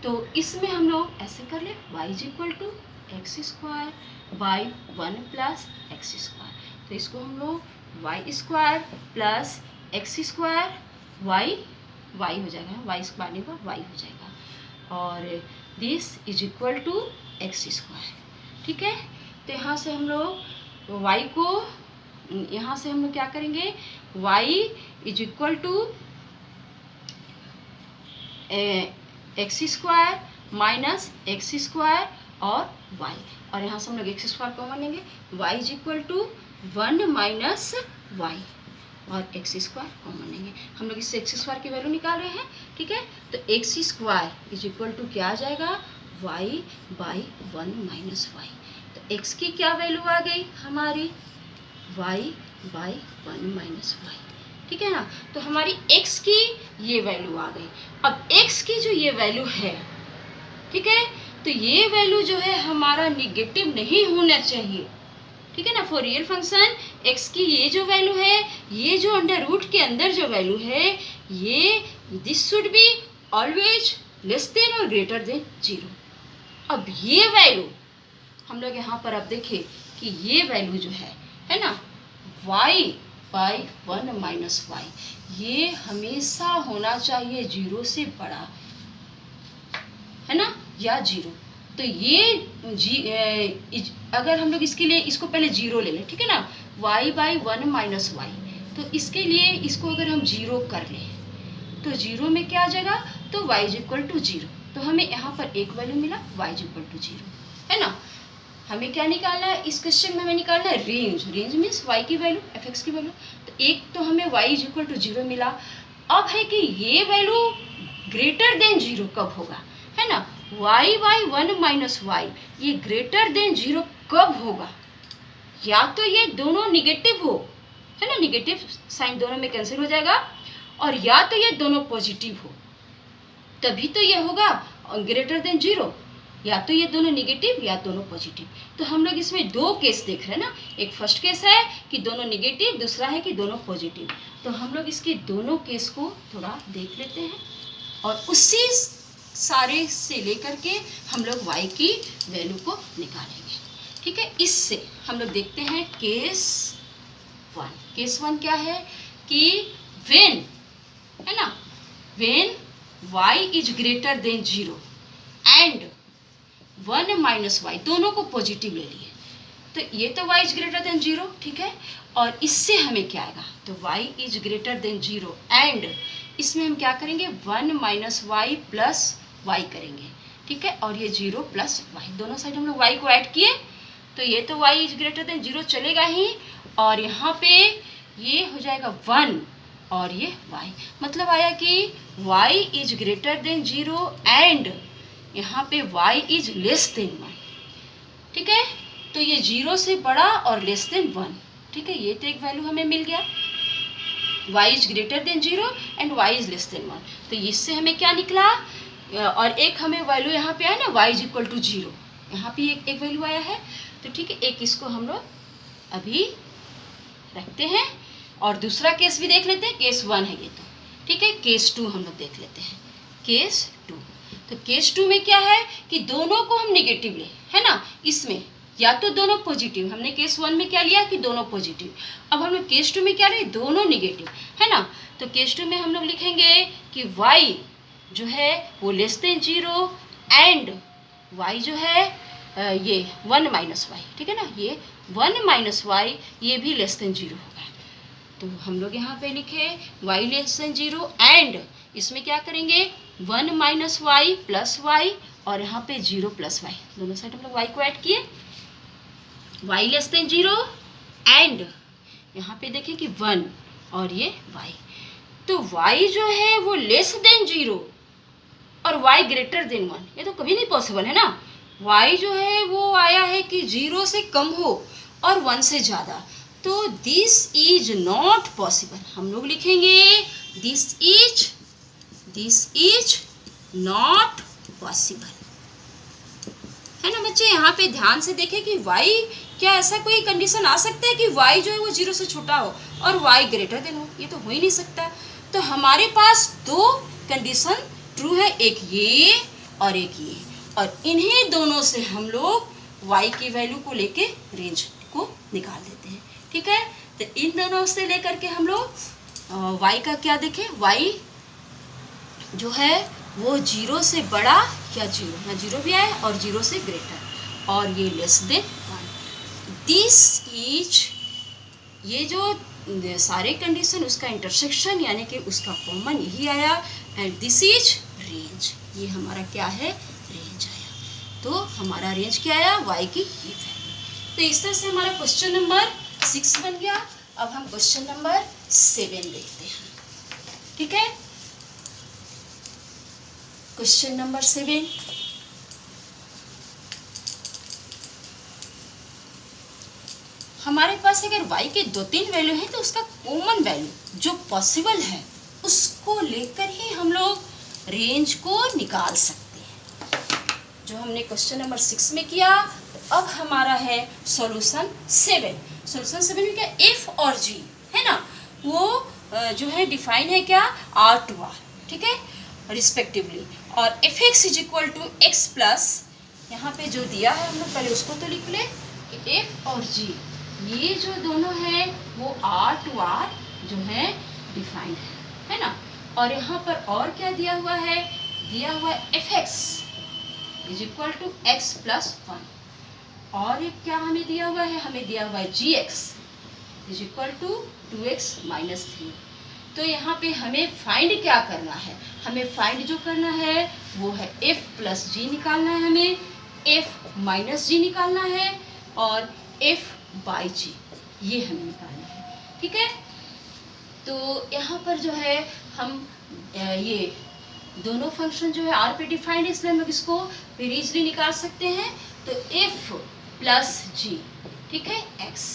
तो इसमें हम लोग ऐसे कर ले, y is equal to x square by 1 plus x square. तो इसको हम लोग y square plus x square y हो जाएगा, y स्क्वायर नहीं होगा, y हो जाएगा, और this is equal to x square, ठीक है। तो यहाँ से हम लोग y को, यहाँ से हम लोग क्या करेंगे, y is equal to x square minus x square और y, और यहाँ से हम लोग एक्स स्क्वायर कॉमन लेंगे, y is equal to 1 minus y और एक्स स्क्वायर कॉमन लेंगे। हम लोग इससे एक्स स्क्वायर की वैल्यू निकाल रहे हैं, ठीक है। तो x square is equal to क्या आ जाएगा? y by 1 minus y. तो x की क्या वैल्यू आ गई हमारी? y बाई 1 माइनस वाई, ठीक है ना। तो हमारी x की ये वैल्यू आ गई। अब x की जो ये वैल्यू है, ठीक है, तो ये वैल्यू जो है हमारा निगेटिव नहीं होना चाहिए, ठीक है ना। फॉर रियल फंक्शन x की ये जो वैल्यू है, ये जो अंडर रूट के अंदर जो वैल्यू है, ये this should be always less than और ग्रेटर देन 0। अब ये वैल्यू हम लोग यहाँ पर अब देखें कि ये वैल्यू जो है ना, y बाई 1 माइनस वाई, ये हमेशा होना चाहिए 0 से बड़ा, है ना, या 0। तो ये अगर हम लोग इसके लिए इसको पहले 0 ले लें, ठीक है ना, y बाई 1 माइनस वाई, तो इसके लिए इसको अगर हम 0 कर लें तो 0 में क्या आ जाएगा? तो y इज इक्वल टू 0। तो हमें यहाँ पर एक वैल्यू मिला, y इज इक्वल टू 0, है ना। हमें क्या निकालना है इस क्वेश्चन में? हमें निकालना है रेंज। रेंज मीन्स y की वैल्यू, fx की वैल्यू। तो एक तो हमें y इज इक्वल टू 0 मिला। अब है कि ये वैल्यू ग्रेटर देन 0 कब होगा, है ना, y बाई 1 माइनस वाई, ये ग्रेटर देन 0 कब होगा? या तो ये दोनों निगेटिव हो, है ना, निगेटिव साइन दोनों में कैंसिल हो जाएगा, और या तो ये दोनों पॉजिटिव हो, तभी तो ये होगा ग्रेटर देन 0। या तो ये दोनों निगेटिव या दोनों पॉजिटिव। तो हम लोग इसमें दो केस देख रहे हैं ना, एक फर्स्ट केस है कि दोनों निगेटिव, दूसरा है कि दोनों पॉजिटिव। तो हम लोग इसके दोनों केस को थोड़ा देख लेते हैं और उसी सारे से लेकर के हम लोग y की वैल्यू को निकालेंगे, ठीक है। इससे हम लोग देखते हैं केस 1। केस 1 क्या है कि व्हेन, है ना, when y is greater than 0 and 1 minus y, दोनों को पॉजिटिव ले लिए, तो ये तो y इज ग्रेटर देन 0, ठीक है। और इससे हमें क्या आएगा? तो y is greater than 0 and इसमें हम क्या करेंगे? 1 माइनस वाई प्लस वाई करेंगे, ठीक है। और ये 0 प्लस वाई, दोनों साइड हम लोग y को ऐड किए, तो ये तो y इज ग्रेटर देन 0 चलेगा ही, और यहाँ पे ये हो जाएगा 1 और ये y, मतलब आया कि y is greater than 0 and यहाँ पे y इज लेस देन 1, ठीक है। तो ये 0 से बड़ा और लेस देन 1, ठीक है। ये तो एक वैल्यू हमें मिल गया, y is greater than 0 and y is less than 1। तो इससे हमें क्या निकला? और एक हमें वैल्यू यहाँ पे आया ना y इज इक्वल टू 0, यहाँ पे एक वैल्यू आया है। तो ठीक है, एक इसको हम लोग अभी रखते हैं और दूसरा केस भी देख लेते हैं। केस 1 है ये, तो ठीक है। केस 2 हम लोग देख लेते हैं। केस 2, तो केस 2 में क्या है कि दोनों को हम निगेटिव ले, है ना। इसमें या तो दोनों पॉजिटिव, हमने केस 1 में क्या लिया कि दोनों पॉजिटिव। अब हम लोग केस 2 में क्या ले, दोनों निगेटिव, है ना। तो केस 2 में हम लोग लिखेंगे कि y जो है वो लेस देन 0 एंड y जो है ये 1 माइनस वाई, ठीक है ना। ये 1 माइनस वाई ये भी लेस देन 0 होगा। तो हम लोग यहाँ पे लिखे y लेस देन 0 एंड इसमें क्या करेंगे 1 माइनस वाई प्लस वाई और यहाँ पे 0 प्लस वाई, दोनों साइड हम लोग y को ऐड किए। y लेस देन 0 एंड यहाँ पे देखें कि 1 और ये y, तो y जो है वो लेस देन 0 और y ग्रेटर देन 1, ये तो कभी नहीं पॉसिबल है ना। y जो है वो आया है कि 0 से कम हो और 1 से ज़्यादा, तो दिस इज नॉट पॉसिबल। हम लोग लिखेंगे दिस इज नॉट पॉसिबल, है ना बच्चे। यहाँ पे ध्यान से देखें कि y, क्या ऐसा कोई कंडीशन आ सकता है कि y जो है वो 0 से छोटा हो और y ग्रेटर देन हो, ये तो हो ही नहीं सकता। तो हमारे पास दो कंडीशन ट्रू है, एक ये और एक ये, और इन्हीं दोनों से हम लोग y की वैल्यू को लेके रेंज को निकाल देते हैं, ठीक है। तो इन दोनों से लेकर के हम लोग y का क्या देखें, y जो है वो 0 से बड़ा या 0, यहाँ 0 भी आए और 0 से ग्रेटर और ये लेस देन 1। दिस इज, ये जो सारे कंडीशन उसका इंटरसेक्शन यानी कि उसका कॉमन यही आया एंड दिस इज रेंज, ये हमारा क्या है रेंज आया। तो हमारा रेंज क्या आया y की ये वैल्यू। तो इस तरह से हमारा क्वेश्चन नंबर 6 बन गया। अब हम क्वेश्चन नंबर 7 देखते हैं, ठीक है। क्वेश्चन नंबर 7, हमारे पास अगर y के 2-3 वैल्यू है तो उसका कॉमन वैल्यू जो पॉसिबल है उसको लेकर ही हम लोग रेंज को निकाल सकते हैं, जो हमने क्वेश्चन नंबर 6 में किया। अब हमारा है सॉल्यूशन 7। सॉल्यूशन 7 में क्या f और g है ना, वो जो है डिफाइन है क्या r to r, ठीक है, रिस्पेक्टिवली। और fx is equal to x plus, यहाँ पे जो दिया है हम लोग पहले उसको तो लिख ले कि f और g ये जो दोनों है वो r to r जो है डिफाइंड है ना। और यहाँ पर और क्या दिया हुआ है, दिया हुआ है fx is equal to x plus 1, और एक क्या हमें दिया हुआ है, हमें दिया हुआ है gx is equal to 2x minus 3। तो यहाँ पे हमें फाइंड क्या करना है, हमें फाइंड जो करना है वो है f प्लस जी निकालना है, हमें f माइनस जी निकालना है और f बाई जी ये हमें निकालना है, ठीक है। तो यहाँ पर जो है हम ये दोनों फंक्शन जो है r पे डिफाइंड है, इसलिए हम लोग इसको फिर इजली निकाल सकते हैं। तो f प्लस जी, ठीक है, x,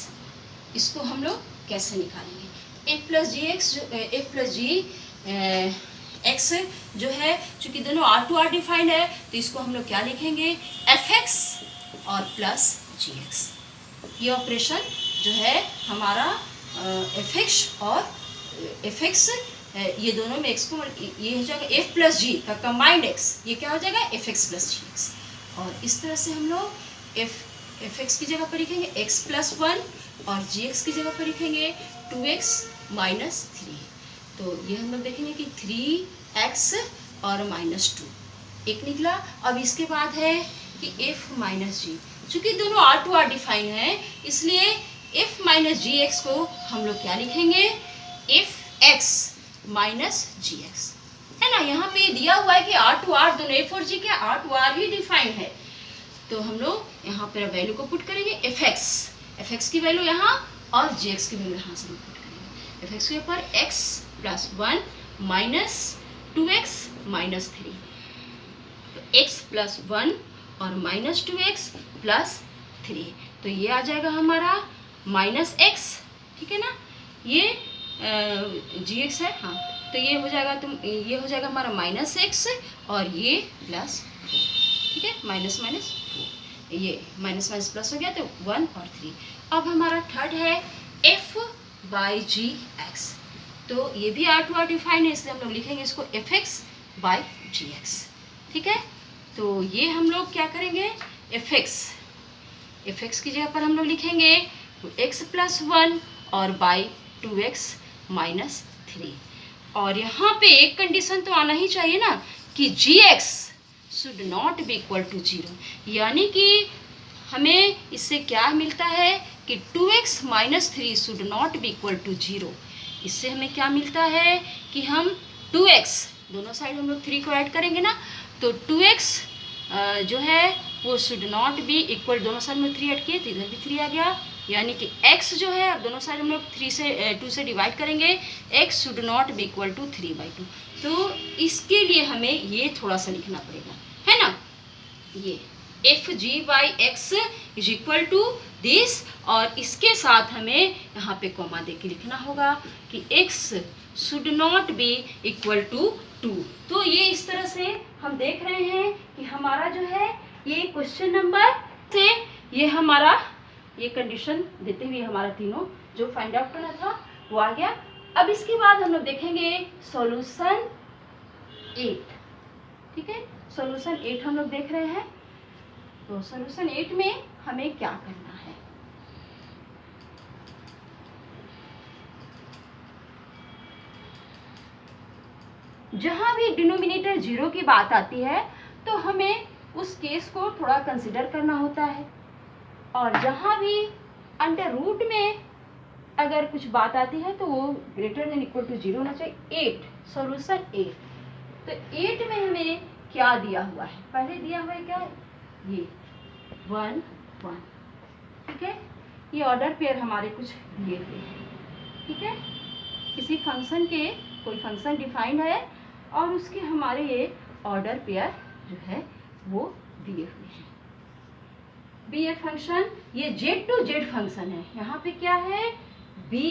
इसको हम लोग कैसे निकालेंगे, f प्लस जी एक्स, f प्लस जी एक्स जो है चूँकि दोनों r टू r डिफाइंड है तो इसको हम लोग क्या लिखेंगे fx और प्लस gx। ये ऑपरेशन जो है हमारा fx और fx ये दोनों में x को ये हो जाएगा f प्लस जी का कंबाइंड x, ये क्या हो जाएगा fx प्लस gx। और इस तरह से हम लोग fx की जगह पर लिखेंगे x प्लस 1 और gx की जगह पर लिखेंगे 2x माइनस 3। तो ये हम लोग देखेंगे कि 3x और माइनस 2 एक निकला। अब इसके बाद है कि f माइनस जी, चूँकि दोनों r टू r डिफाइन है इसलिए f माइनस जी एक्स को हम लोग क्या लिखेंगे f x minus g x, है ना। यहाँ पे दिया हुआ है कि r टू r दोनों f और g के r टू r ही डिफाइन है, तो हम लोग यहाँ पर वैल्यू को पुट करेंगे fx की वैल्यू यहाँ और gx की वैल्यू यहाँ से पुट करेंगे। fx के ऊपर x plus 1 minus 2x minus 3, तो x प्लस 1 और माइनस 2x प्लस 3, तो ये आ जाएगा हमारा माइनस x, ठीक है ना। ये gx है, हाँ, तो तो ये हो जाएगा हमारा -x और ये +4, ठीक है, माइनस माइनस 4, ये माइनस माइनस प्लस हो गया तो 1 और 3। अब हमारा थर्ड है f/gx, तो ये भी R2R डिफाइंड है, इसलिए हम लोग लिखेंगे इसको fx/gx, ठीक है। तो ये हम लोग क्या करेंगे, fx की जगह पर हम लोग लिखेंगे x + 1 और बाई 2x - 3। और यहाँ पे एक कंडीशन तो आना ही चाहिए ना कि gx should not be equal to 0, यानी कि हमें इससे क्या मिलता है कि 2x - 3 should not be equal to 0। इससे हमें क्या मिलता है कि हम 2x, दोनों साइड हम लोग 3 को ऐड करेंगे ना, तो 2x जो है वो शुड नॉट बी इक्वल, दोनों साइड में 3 ऐड किए तो इधर भी 3 आ गया, यानी कि x जो है, अब दोनों साइड हम लोग 2 से डिवाइड करेंगे, x should not be equal to 3/2। तो इसके लिए हमें ये थोड़ा सा लिखना पड़ेगा, है ना, ये fg/x is equal to this, और इसके साथ हमें यहाँ पे कॉमा दे के लिखना होगा कि x should not be equal to 2। तो ये इस तरह से हम देख रहे हैं कि हमारा जो है ये क्वेश्चन नंबर से ये हमारा ये कंडीशन देते हुए हमारा तीनों जो फाइंड आउट करना था वो आ गया। अब इसके बाद हम लोग देखेंगे सॉल्यूशन 8, ठीक है, सॉल्यूशन 8 हम लोग देख रहे हैं। तो सॉल्यूशन 8 में हमें क्या करना है, जहां भी डिनोमिनेटर 0 की बात आती है तो हमें उस केस को थोड़ा कंसिडर करना होता है, और जहां भी अंडर रूट में अगर कुछ बात आती है तो वो ग्रेटर देन इक्वल टू 0 होना चाहिए। 8, सॉल्यूशन 8। तो 8 में हमें क्या दिया हुआ है, पहले दिया हुआ है क्या, ये 1 1, ठीक है, ये ऑर्डर पेयर हमारे कुछ दिए हुए हैं, ठीक है, किसी फंक्शन के कोई फंक्शन डिफाइंड है और उसके हमारे ये ऑर्डर पेयर जो है वो दिए हुए हैं। बी ए फंक्शन, ये जेड टू जेड फंक्शन है, यहाँ पे क्या है, बी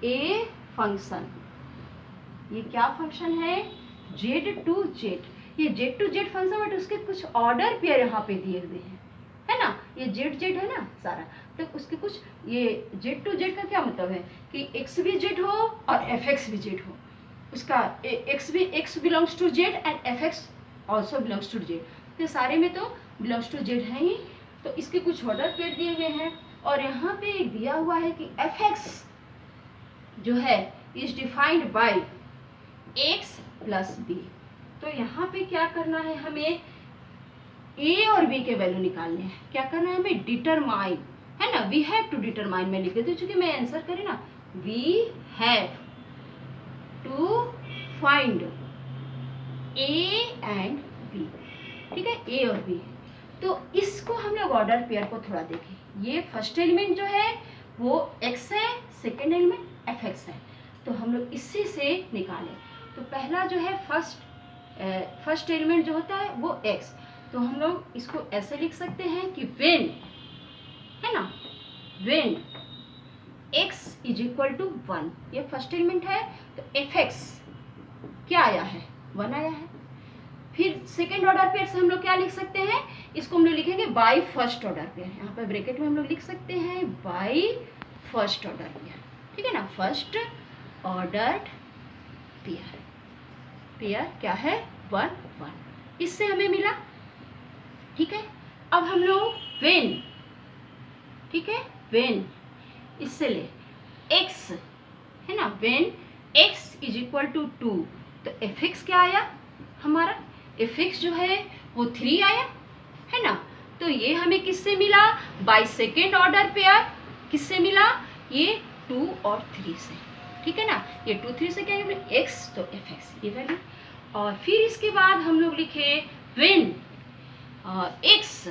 ए फंक्शन, ये क्या फंक्शन है, जेड टू जेड, ये Z to Z function, but उसके कुछ ऑर्डर पेयर यहाँ पे दिए हुए हैं, है ना, ये जेड जेड है ना सारा, तो उसके कुछ, ये जेड टू जेड का क्या मतलब है कि एक्स भी जेड हो और एफ एक्स भी जेड हो, उसका x belongs to Z and f x also belongs to Z, तो सारे में तो बिलोंग्स टू जेड है ही, तो इसके कुछ ऑर्डर पेयर दिए हुए हैं। और यहाँ पे एक दिया हुआ है कि एफ एक्स जो है is defined by x plus b, तो यहाँ पे क्या करना है, हमें ए और बी के वैल्यू निकालने हैं, क्या करना है हमें, डिटरमाइन, है ना, वी हैव टू डिटरमाइन, मैं लिख देती हूँ चूंकि मैं आंसर करी ना, we have to find a and b, ठीक है, ए और बी। तो इसको हम लोग ऑर्डर पेयर को थोड़ा देखें, ये फर्स्ट एलिमेंट जो है वो x है, सेकेंड एलिमेंट एफ एक्स है, तो हम लोग इसी से निकालें। तो पहला जो है फर्स्ट एलिमेंट जो होता है वो x, तो हम लोग इसको ऐसे लिख सकते हैं कि व्हेन, है ना, when x is equal to 1, ये फर्स्ट एलिमेंट है, तो एफ एक्स क्या आया है, 1 आया है। फिर सेकेंड ऑर्डर पेयर से हम लोग क्या लिख सकते हैं, इसको हम लोग लिखेंगे बाई फर्स्ट ऑर्डर पेयर, यहाँ पर ब्रैकेट में हम लोग लिख सकते हैं बाई फर्स्ट ऑर्डर पेयर, ठीक है ना, फर्स्ट ऑर्डर पेयर, पेयर क्या है 1 1, इससे हमें मिला, ठीक है। अब हम लोग व्हेन, ठीक है, व्हेन इससे ले x, है ना, when x is equal to 2, तो एफ एक्स क्या आया हमारा, एफ एक्स जो है वो 3 आया, है ना, तो ये हमें किससे मिला, बाय सेकेंड ऑर्डर पेयर, किससे मिला, ये 2 और 3 से, ठीक है ना, ये 2 3 से क्या है x, तो एफ एक्स ये वैल्यू। और फिर इसके बाद हम लोग लिखे when x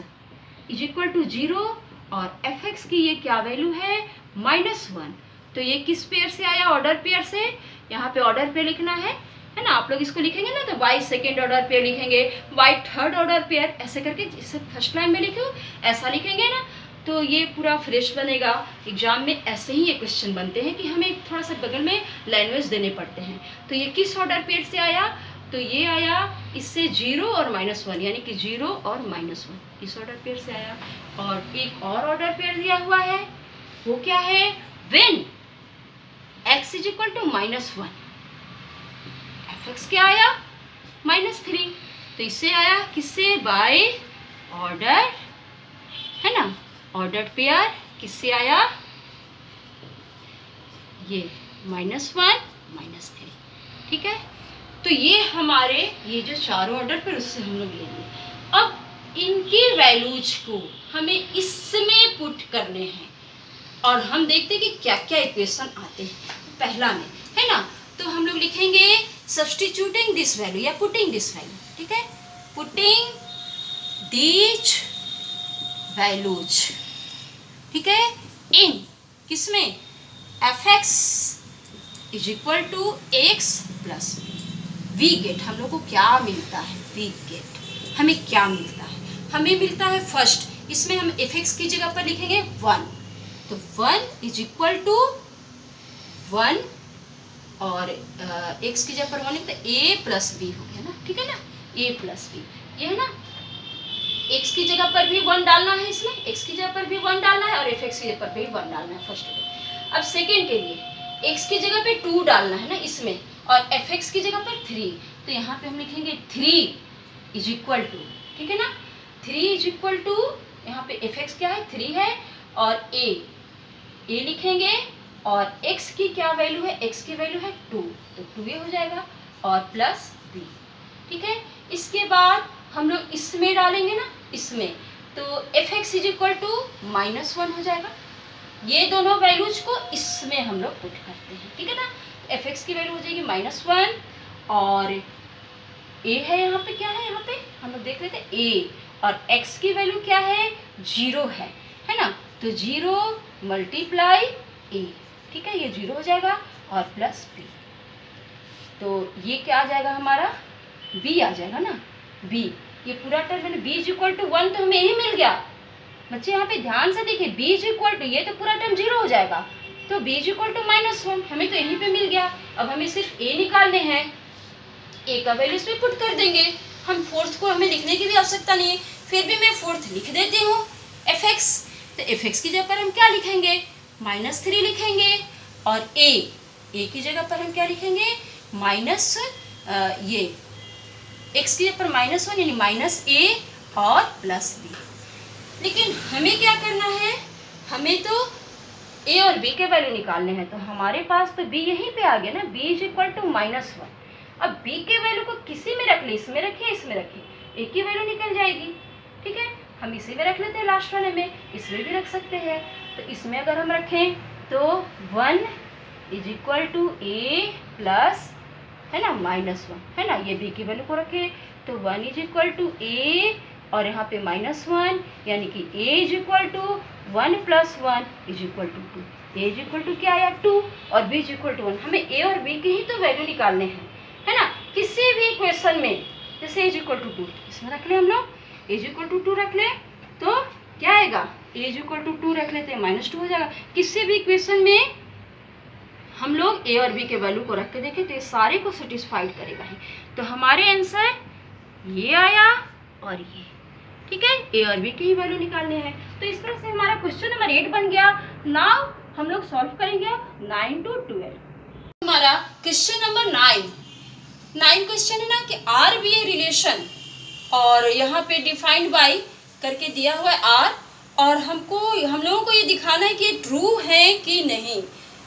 is equal to 0 और एफ एक्स की ये क्या वैल्यू है -1, तो ये किस पेयर से आया, ऑर्डर पेयर से, यहाँ पे ऑर्डर पेयर लिखना है ना, आप लोग इसको लिखेंगे ना तो बाई सेकेंड ऑर्डर पेयर लिखेंगे, बाई थर्ड ऑर्डर पेयर, ऐसे करके, जिससे फर्स्ट लाइन में लिखे ऐसा लिखेंगे ना, तो ये पूरा फ्रेश बनेगा। एग्जाम में ऐसे ही ये क्वेश्चन बनते हैं कि हमें थोड़ा सा बगल में लैंग्वेज देने पड़ते हैं। तो ये किस ऑर्डर पेयर से आया, तो ये आया इससे 0 और -1, यानी कि 0 और -1 इस ऑर्डर पेयर से आया। और एक और ऑर्डर पेयर दिया हुआ है, वो क्या है, व्हेन x = -1, fx क्या आया, -3। तो इससे आया किससे, बाय ऑर्डर, है ना, ऑर्डर पेयर किससे आया, ये -1 -3, ठीक है। तो ये हमारे ये जो चारों ऑर्डर पर उससे हम लोग लेंगे। अब इनकी वैल्यूज को हमें इसमें पुट करने हैं और हम देखते हैं कि क्या क्या इक्वेशन आते हैं। पहला में, है ना, तो हम लोग लिखेंगे सब्स्टिट्यूटिंग दिस वैल्यू या पुटिंग दिस वैल्यू, ठीक है, पुटिंग दीज वैल्यूज, ठीक है, इन किसमें, fx = x + वी गेट। हम लोग को क्या मिलता है, वी गेट हमें क्या मिलता है, हमें मिलता है फर्स्ट, इसमें हम fx की जगह पर लिखेंगे 1, तो 1 = 1 और x की जगह पर 1 लिखते a + b हो गया ना, ठीक है ना, a + b, ये है ना, x की जगह पर भी 1 डालना है, इसमें x की जगह पर भी 1 डालना है और fx की जगह पर भी 1 डालना है फर्स्ट में। अब सेकेंड के लिए x की जगह पे 2 डालना है ना इसमें, और fx की जगह पर 3, तो यहाँ पे हम लिखेंगे 3 = ठीक है ना, 3 = यहाँ पे fx क्या है, 3 है, और a लिखेंगे, और x की क्या वैल्यू है, x की वैल्यू है 2, तो 2a हो जाएगा, और प्लस b, ठीक है। इसके बाद हम लोग इसमें डालेंगे ना, इसमें, तो fx = -1 हो जाएगा। ये दोनों वैल्यूज को इसमें हम लोग पुट करते हैं, ठीक है ना, fx की वैल्यू हो जाएगी -1, और a है, यहाँ पे क्या है, यहाँ पे हम लोग देख लेते हैं a, और x की वैल्यू क्या है, 0 है ना, तो 0 × a, ठीक है, ये 0 हो जाएगा, और प्लस b, तो ये क्या आ जाएगा हमारा, b आ जाएगा ना, b, ये पूरा टर्म b = 1, तो हमें यही मिल गया। बच्चे यहाँ पे ध्यान से देखिए, b = ये तो पूरा टर्म 0 हो जाएगा, तो b = -1 हमें तो यहीं पे मिल गया। अब हमें सिर्फ a निकालने हैं, a का वैल्यू इसमें पुट कर देंगे। हम फोर्थ को हमें लिखने की भी आवश्यकता नहीं है, फिर भी मैं फोर्थ लिख देती हूँ, fx, तो fx की जगह पर हम क्या लिखेंगे, -3 लिखेंगे, और a की जगह पर हम क्या लिखेंगे, ये x की जगह पर -1 यानी -a और प्लस b। लेकिन हमें क्या करना है, हमें तो a और b के वैल्यू निकालने हैं, तो हमारे पास तो b यहीं पे आ गया ना, b = -1। अब b के वैल्यू को किसी में रख ले, इसमें रखिए, इसमें रखिए, a की वैल्यू निकल जाएगी, ठीक है, हम इसी में रख लेते हैं, लास्ट वाले में, इसमें भी रख सकते हैं। तो इसमें अगर हम रखें तो 1 = a प्लस, है ना, -1, है ना, ये b की वैल्यू को रखें, तो 1 = a, और यहाँ पे -1, यानी कि a = 1 + 1 = 2, a = क्या आया, 2, और b = 1। हमें a और b के ही तो वैल्यू निकालने हैं, है ना, किसी भी इक्वेशन में, जैसे a = 2, इसमें रख ले हम लोग, a = 2 रख ले, तो क्या आएगा, a = 2 रख लेते हैं, -2 हो जाएगा। किसी भी इक्वेशन में हम लोग a और b के वैल्यू को रख के देखें तो ये सारे को सेटिस्फाइड करेगा ही। तो हमारे आंसर ये आया और ये, ठीक है, a और b के ही वैल्यू निकालने हैं। तो इस तरह से हमारा क्वेश्चन नंबर 8 बन गया। नाउ हम लोग सॉल्व करेंगे 9 to 12। हमारा क्वेश्चन नंबर 9 क्वेश्चन है ना कि आर बी ए रिलेशन, और यहाँ पे डिफाइंड बाय करके दिया हुआ है आर, और हम लोगों को ये दिखाना है कि ये ट्रू है कि नहीं,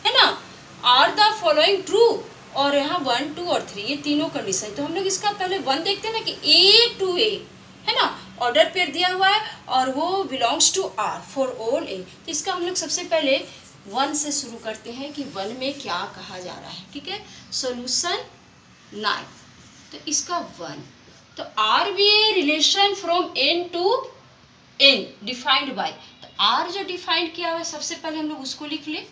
है ना, आर द फॉलोइंग ट्रू, और यहाँ 1 2 और 3 ये तीनों कंडीशन। तो हम लोग इसका पहले 1 देखते हैं ना कि a to a, है ना, ऑर्डर पेयर दिया हुआ है और वो belongs to R for all A. तो इसका हम लोग सबसे पहले 1 से शुरू करते हैं कि 1 में क्या कहा जा रहा है, ठीक है। सॉल्यूशन 9, तो इसका 1, तो R B a relation from n to n defined by, तो आर जो डिफाइंड किया हुआ है सबसे पहले हम लोग उसको लिख ले,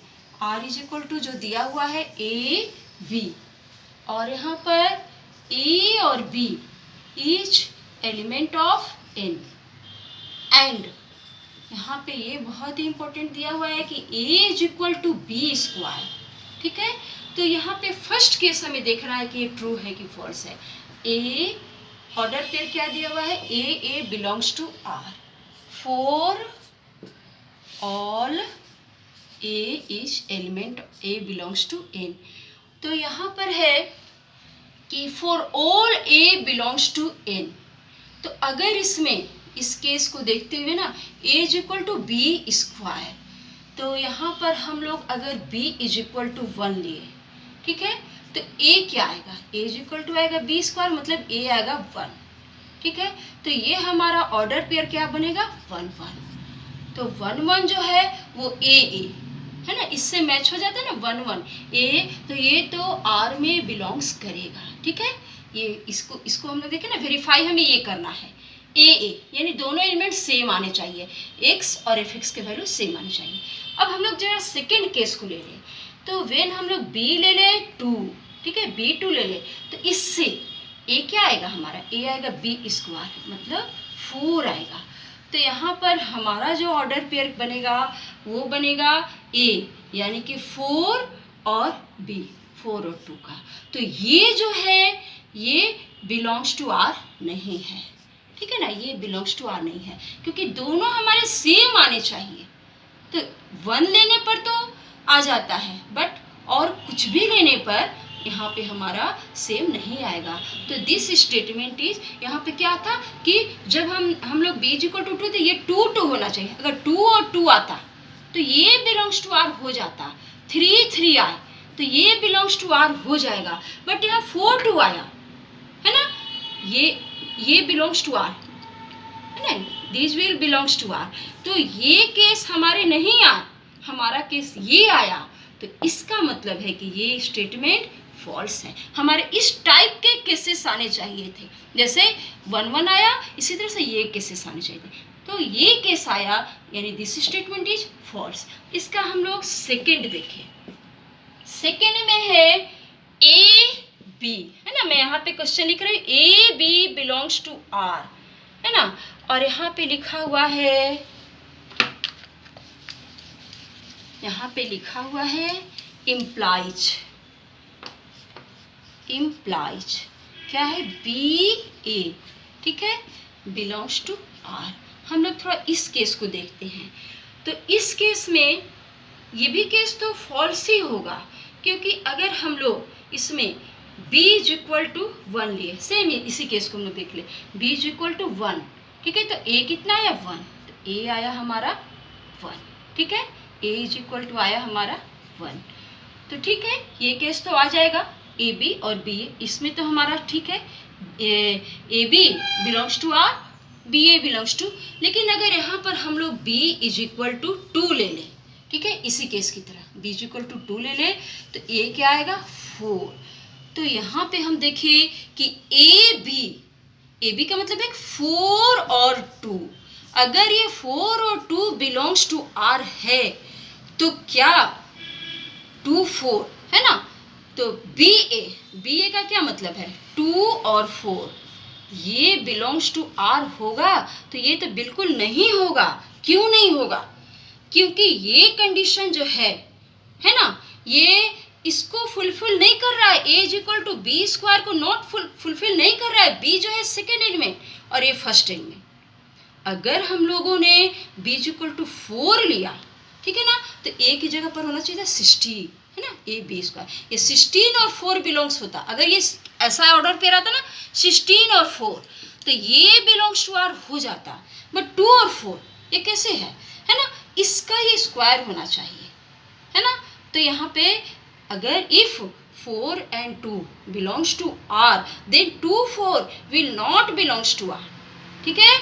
आर = जो दिया हुआ है a b, और यहाँ पर a और b each element of n, and यहाँ पे ये बहुत ही इंपॉर्टेंट दिया हुआ है कि a is equal to B square, ठीक है। तो यहाँ पे फर्स्ट केस हमें देखना है कि ये ट्रू है कि फॉल्स है। a ऑर्डर पेयर क्या दिया हुआ है, a belongs to r, for all a is element a belongs to n। तो यहाँ पर है कि for all a belongs to n। तो अगर इसमें इस केस को देखते हुए ना a is equal to B square, तो यहाँ पर हम लोग अगर b इज इक्वल टू 1 लिए, ठीक है, तो a क्या आएगा, a इज इक्वल टू आएगा b स्क्वायर, मतलब a आएगा 1, ठीक है। तो ये हमारा ऑर्डर पेयर क्या बनेगा, 1 1। तो 1 1 जो है वो a है ना, इससे मैच हो जाता है ना 1 1 a, तो ये तो r में बिलोंग्स करेगा, ठीक है। ये इसको हम लोग देखें ना, वेरीफाई हमें ये करना है a यानी दोनों एलिमेंट सेम आने चाहिए, x और fx के वैल्यू सेम आने चाहिए। अब हम लोग जरा सेकेंड केस को ले लें, तो वेन हम लोग b ले लें 2, ठीक है, b2 ले लें, तो इससे a क्या आएगा हमारा, a आएगा b स्क्वायर, मतलब 4 आएगा। तो यहाँ पर हमारा जो ऑर्डर पेयर बनेगा वो बनेगा a यानी कि 4 और b, 4 और 2 का। तो ये जो है ये बिलोंग्स टू r नहीं है, ठीक है ना, ये बिलोंग्स टू r नहीं है, क्योंकि दोनों हमारे सेम आने चाहिए। तो 1 लेने पर तो आ जाता है, बट और कुछ भी लेने पर यहाँ पे हमारा सेम नहीं आएगा। तो दिस स्टेटमेंट इज, यहाँ पे क्या था कि जब हम लोग b इक्वल टू 2 तो ये 2 2 होना चाहिए, अगर 2 और 2 आता तो ये बिलोंग्स टू r हो जाता, 3 3 आए तो ये बिलोंग्स टू r हो जाएगा, बट यहाँ 4 2 आया है ना, ये बिलोंग्स टू r है ना, this will belongs to r। तो ये केस हमारे नहीं आया, हमारा केस ये आया, तो इसका मतलब है कि ये स्टेटमेंट फॉल्स है। हमारे इस टाइप के केसेस आने चाहिए थे, जैसे 1 1 आया, इसी तरह से ये केसेस आने चाहिए थे। तो ये केस आया यानी दिस स्टेटमेंट इज फॉल्स। इसका हम लोग सेकेंड देखें। सेकेंड में है ए बी, है ना, मैं यहाँ पे क्वेश्चन लिख रही हूँ a b belongs to R, है ना, और यहाँ पे लिखा हुआ है, यहाँ पे लिखा हुआ है इम्प्लाइज क्या है, बी ए, ठीक है, बिलोंग्स टू आर। हम लोग थोड़ा इस केस को देखते हैं। तो इस केस में ये भी केस तो फॉल्स ही होगा, क्योंकि अगर हम लोग इसमें b इज इक्वल टू 1 लिए, सेम इसी केस को हम लोग देख ले, b इज इक्वल टू 1, ठीक है, तो a कितना आया 1, तो a आया हमारा 1, ठीक है, a इज इक्वल टू आया हमारा 1। तो ठीक है, ये केस तो आ जाएगा ए बी और बी ए, इसमें तो हमारा ठीक है, a b belongs to R, B a belongs to. लेकिन अगर यहाँ पर हम लोग b इज इक्वल टू 2 ले लें, ठीक है, इसी केस की तरह b इज इक्वल टू 2 ले लें, तो a क्या आएगा 4। तो यहाँ पे हम देखें कि ए बी का मतलब है 4 और 2। अगर ये 4 और 2 बिलोंग्स टू आर है तो क्या 2 4 है ना, तो बी ए का क्या मतलब है 2 और 4, ये बिलोंग्स टू आर होगा, तो ये तो बिल्कुल नहीं होगा। क्यों नहीं होगा, क्योंकि ये कंडीशन जो है ना, ये इसको फुलफिल नहीं कर रहा है, a is equal to B square को नॉट फुलफिल नहीं कर रहा है। b जो है सेकेंड एलिमेंट और ये फर्स्ट एलिमेंट। अगर हम लोगों ने b इज इक्वल टू 4 लिया, ठीक है ना, तो a की जगह पर होना चाहिए 16, है ना, a b स्क्वायर, ये 16 और 4 बिलोंग्स होता। अगर ये ऐसा ऑर्डर पे रहता ना 16 और 4, तो ये बिलोंग्स टू आर हो जाता, बट 2 और 4 ये कैसे है ना, इसका ये स्क्वायर होना चाहिए, है ना। तो यहाँ पे अगर if 4 and 2 belongs to R, then 2 4 will not belongs to R, ठीक है।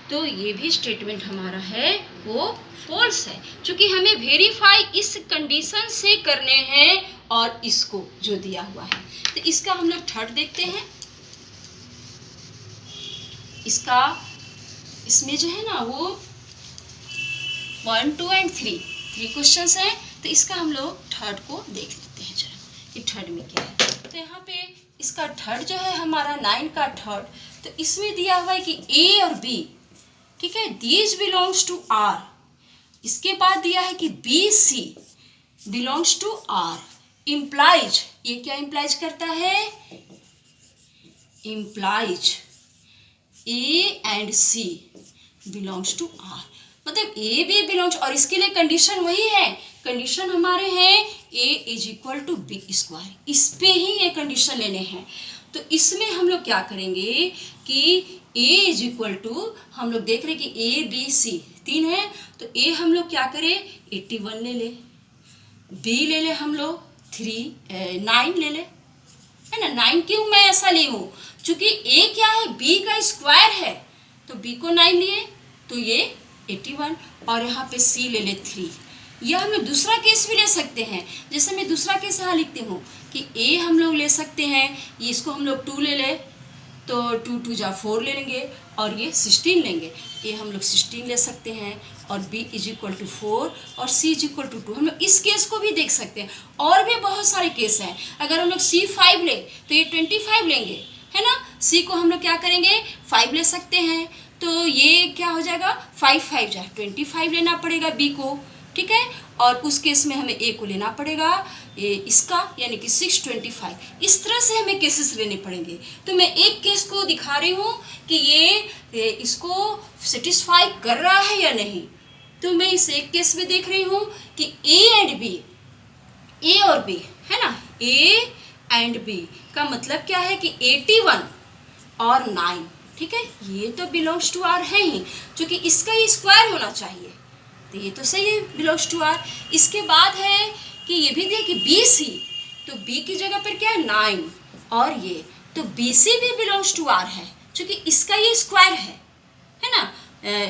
तो ये भी स्टेटमेंट हमारा है वो फॉल्स है, क्योंकि हमें वेरीफाई इस कंडीशन से करने हैं और इसको जो दिया हुआ है। तो इसका हम लोग थर्ड देखते हैं। इसमें जो है ना वो 1 2 and 3 क्वेश्चंस हैं, तो इसका हम लोग थर्ड को देख लेते हैं जरा कि थर्ड में क्या है। तो यहाँ पे इसका थर्ड जो है हमारा 9 का थर्ड, तो इसमें दिया हुआ है कि ए और बी, ठीक है, दीज बिलोंग्स टू आर। इसके बाद दिया है कि b c belongs to R, implies, ये क्या इम्प्लाइज करता है, implies a and c belongs to R, मतलब ए बी बिलोंग्स, और इसके लिए कंडीशन वही है, कंडीशन हमारे हैं A is equal to B square, इस पे ही ये कंडीशन लेने हैं। तो इसमें हम लोग क्या करेंगे कि ए इज इक्वल टू, हम लोग देख रहे हैं कि ए बी सी 3 है, तो ए हम लोग क्या करें 81 ले ले, बी ले ले हम लोग 9 ले ले, है ना। 9 क्यों मैं ऐसा ली हूँ, चूंकि ए क्या है, बी का स्क्वायर है, तो बी को 9 लिए तो ये 81, और यहाँ पे सी ले ले 3। या हम लोग दूसरा केस भी ले सकते हैं, जैसे मैं दूसरा केस यहाँ लिखती हूँ कि ए हम लोग ले सकते हैं, ये इसको हम लोग 2 ले ले, तो 2 2 जा 4 ले लेंगे, और ये 16 लेंगे, ये हम लोग 16 ले सकते हैं, और b इज इक्वल टू 4 और c इज इक्वल टू 2। हम लोग इस केस को भी देख सकते हैं, और भी बहुत सारे केस हैं। अगर हम लोग c 5 ले तो ये 25 लेंगे, है ना। c को हम लोग क्या करेंगे 5 ले सकते हैं, तो ये क्या हो जाएगा 5 5 जा 25 लेना पड़ेगा b को, ठीक है। और उस केस में हमें a को लेना पड़ेगा ये इसका, यानी कि 625। इस तरह से हमें केसेस लेने पड़ेंगे। तो मैं एक केस को दिखा रही हूँ कि ये इसको सेटिस्फाई कर रहा है या नहीं। तो मैं इस एक केस में देख रही हूँ कि a एंड b, a और b, है ना, a एंड b का मतलब क्या है कि 81 और 9, ठीक है, ये तो बिलोंग्स टू आर है ही, क्योंकि इसका ही स्क्वायर होना चाहिए, तो ये तो सही है, बिलोंग्स टू आर। इसके बाद है कि ये भी दिया कि बी सी, तो बी की जगह पर क्या है 9, और ये तो बी सी भी बिलोंग्स टू आर है, क्योंकि इसका ये स्क्वायर है ना।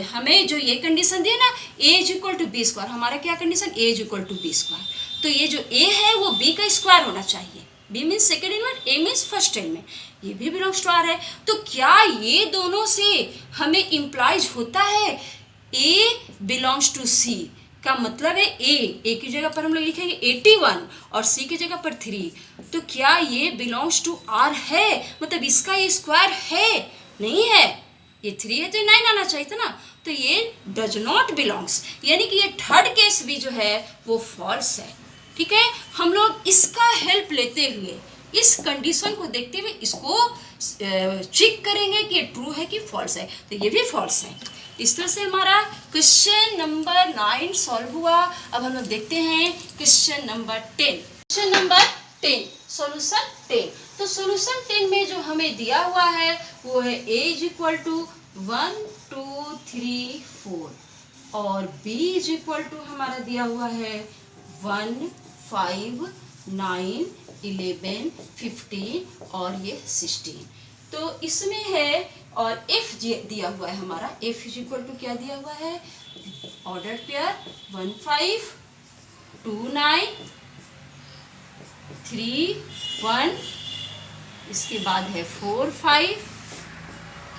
हमें जो ये कंडीशन दी है ना A is equal to B square, हमारा क्या condition A is equal to B square, तो ये जो ए है वो बी का स्क्वायर होना चाहिए। बी मीन्स सेकेंड एलिमेंट, ए मीन्स फर्स्ट एलिमेंट, ये भी बिलोंग्स टू आर है। तो क्या ये दोनों से हमें इम्प्लाइज होता है ए बिलोंग्स टू सी, का मतलब है ए की जगह पर हम लोग लिखेंगे 81 और सी की जगह पर 3, तो क्या ये बिलोंग्स टू आर है, मतलब इसका ये स्क्वायर है, नहीं है, ये 3 है तो 9 आना चाहिए था ना, तो ये डज नॉट बिलोंग्स, यानी कि ये थर्ड केस भी जो है वो फॉल्स है, ठीक है। हम लोग इसका हेल्प लेते हुए, इस कंडीशन को देखते हुए इसको चेक करेंगे कि ये ट्रू है कि फॉल्स है, तो ये भी फॉल्स है। इस तरह से हमारा क्वेश्चन नंबर 9 सॉल्व हुआ। अब हम लोग देखते हैं question number 10। Question number 10 solution 10। तो सॉल्यूशन 10 में जो हमें दिया हुआ है वो है a इज इक्वल टू 1 2 3 4 और b इज इक्वल टू हमारा दिया हुआ है 1 5 9 11 15 और ये 16। तो इसमें है, और f दिया हुआ है हमारा, f इज इक्वल टू क्या दिया हुआ है, ऑर्डर पेयर 1 5 2 9 3 1, इसके बाद है 4 5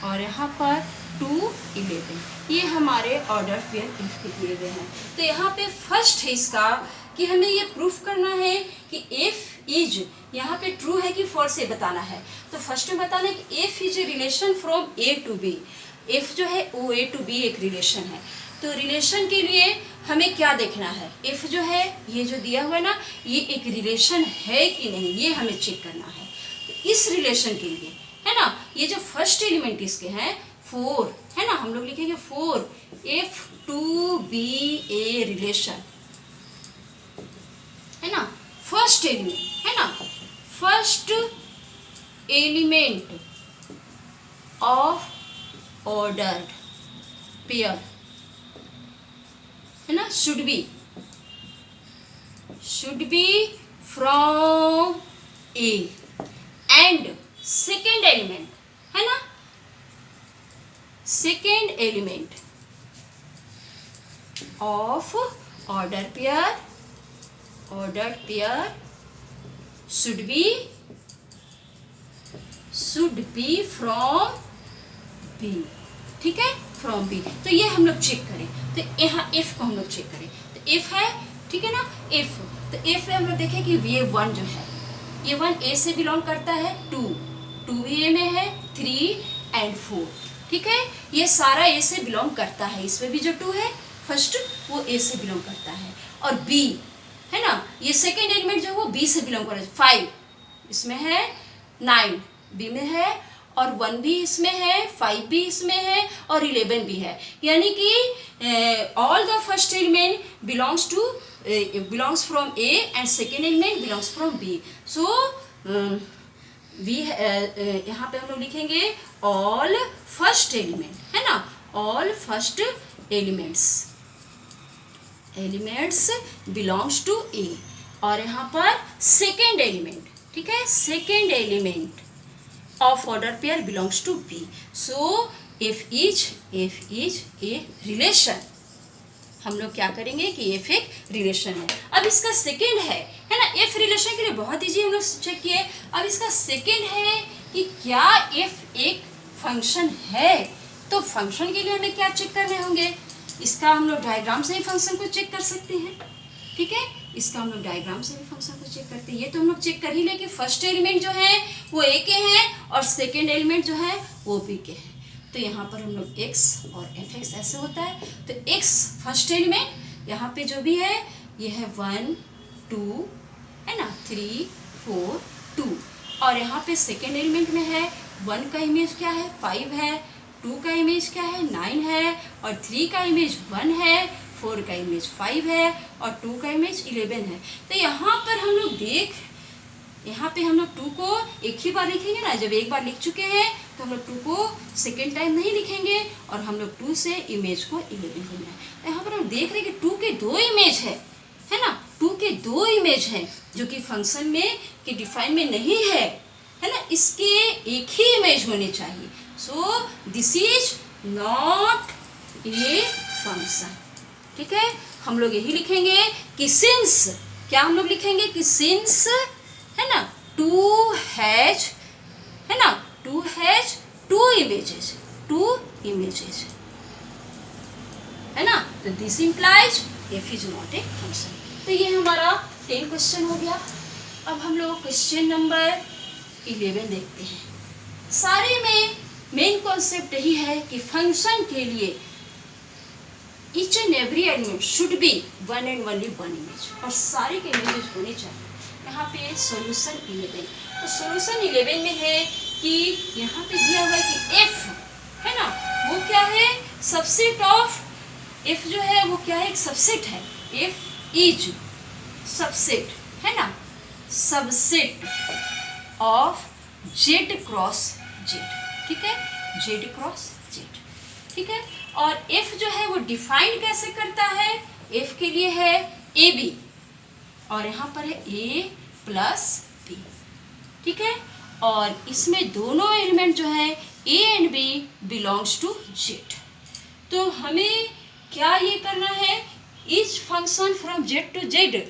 और यहाँ पर 2 11, ये हमारे ऑर्डर पेयर f के दिए गए हैं। तो यहाँ पे फर्स्ट है इसका कि हमें ये प्रूफ करना है कि f इज, यहाँ पे ट्रू है कि फॉल्स है बताना है। तो फर्स्ट में बताना है कि f is a relation from a to b, f जो है वो a टू b एक रिलेशन है। तो रिलेशन के लिए हमें क्या देखना है, f जो है ये जो दिया हुआ है ना, ये एक रिलेशन है कि नहीं, ये हमें चेक करना है। तो इस रिलेशन के लिए है ना, ये जो फर्स्ट एलिमेंट इसके हैं 4 है ना, हम लोग लिखेंगे 4 f to b a relation, है ना, फर्स्ट एलिमेंट, है ना, first element of ordered pair, है ना, should be from a and second element, है ना, second element of order pair should be from B, ठीक है, फ्रॉम B। तो ये हम लोग चेक करें, तो यहाँ F को हम लोग चेक करें, तो F है, ठीक है ना, F, तो F में हम लोग देखें कि ये 1 जो है, ये 1 A से बिलोंग करता है, 2 भी A में है, 3 and 4, ठीक है, ये सारा ए से बिलोंग करता है, इसमें भी जो 2 है फर्स्ट वो ए से बिलोंग करता है, और बी है ना, ये सेकेंड एलिमेंट जो वो बी से बिलोंग कर रहा है। 5 इसमें है, 9 बी में है, और 1 भी इसमें है, 5 भी इसमें है, और 11 भी है। यानी कि all the first element belongs from a and second element belongs from b. So we यहाँ पे हम लोग लिखेंगे ऑल फर्स्ट एलिमेंट, है ना, all first elements belongs to A, और यहाँ पर सेकेंड एलिमेंट, ठीक है, second element of order pair belongs to B. So F is a relation. हम लोग क्या करेंगे कि एफ एक रिलेशन है। अब इसका सेकेंड है ना, एफ रिलेशन के लिए बहुत ईजी हम लोग चेक किए। अब इसका सेकेंड है कि क्या एफ एक फंक्शन है। तो फंक्शन के लिए हमें क्या चेक करने होंगे, इसका हम लोग डायग्राम से ही फंक्शन को चेक कर सकते हैं, ठीक है, इसका हम लोग डायग्राम से भी फंक्शन को चेक करते हैं। ये तो हम लोग चेक कर ही ले कि फर्स्ट एलिमेंट जो है वो ए के हैं और सेकेंड एलिमेंट जो है वो बी के हैं। तो यहाँ पर हम लोग x और fx ऐसे होता है। तो x फर्स्ट एलिमेंट यहाँ पे जो भी है ये है 1 2 है ना, 3 4 2, और यहाँ पे सेकेंड एलिमेंट में है 1 का इमेज क्या है 5 है, 2 का इमेज क्या है 9 है, और 3 का इमेज 1 है, 4 का इमेज 5 है, और 2 का इमेज 11 है। तो यहाँ पर हम लोग यहाँ पे हम लोग 2 को एक ही बार लिखेंगे ना, जब एक बार लिख चुके हैं तो हम लोग 2 को सेकेंड टाइम नहीं लिखेंगे, और हम लोग 2 से इमेज को 11 लिखना है। यहाँ पर हम देख रहे हैं कि 2 के 2 इमेज है ना, 2 के 2 इमेज हैं जो कि फंक्शन में के डिफाइन में नहीं है ना, इसके एक ही इमेज होने चाहिए। So this is not a function, ठीक है। हम लोग यही लिखेंगे कि सिंस, क्या हम लोग लिखेंगे कि सिंस है ना 2 हैज है ना 2 हैज 2 इमेजेस है ना, तो this implies F is not a function. तो ये हमारा 10 क्वेश्चन हो गया। अब हम लोग क्वेश्चन नंबर 11 देखते हैं। सारे में मेन कॉन्सेप्ट यही है कि फंक्शन के लिए each and every element should be one and only one image, और सारे के इमेजेस होने चाहिए। यहाँ पे सॉल्यूशन 11, तो सॉल्यूशन 11 में है कि यहाँ पे दिया हुआ है कि f है ना वो क्या है, सबसेट ऑफ f जो है वो क्या है, एक सबसेट है। f इज सबसेट है ना, subset of z cross z, ठीक है, z क्रॉस z, ठीक है। और f जो है वो डिफाइन कैसे करता है, f के लिए है ए बी, और यहाँ पर है a प्लस b, ठीक है। और इसमें दोनों एलिमेंट जो है a and b belongs to z। तो हमें क्या ये करना है, each function from z to z।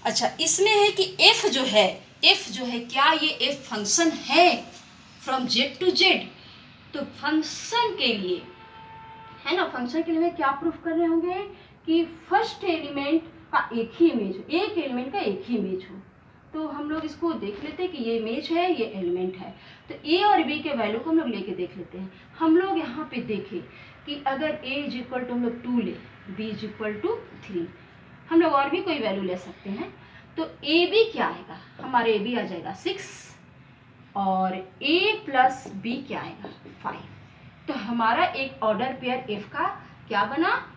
अच्छा, इसमें है कि f जो है क्या ये f फंक्शन है फ्रॉम z टू z। तो फंक्शन के लिए है ना, फंक्शन के लिए क्या प्रूफ करने होंगे कि फर्स्ट एलिमेंट का एक ही इमेज हो, एक एलिमेंट का एक ही इमेज हो। तो हम लोग इसको देख लेते हैं कि ये इमेज है, ये एलिमेंट है। तो a और b के वैल्यू को हम लोग लेके देख लेते हैं। हम लोग यहाँ पे देखें कि अगर a इज इक्वल टू हम लोग 2 ले, b इज इक्वल टू 3, हम लोग और भी कोई वैल्यू ले सकते हैं। तो a b क्या आएगा, हमारे a b आ जाएगा 6, और a प्लस b क्या आएगा 5। तो हमारा एक ऑर्डर पेयर f का क्या बना,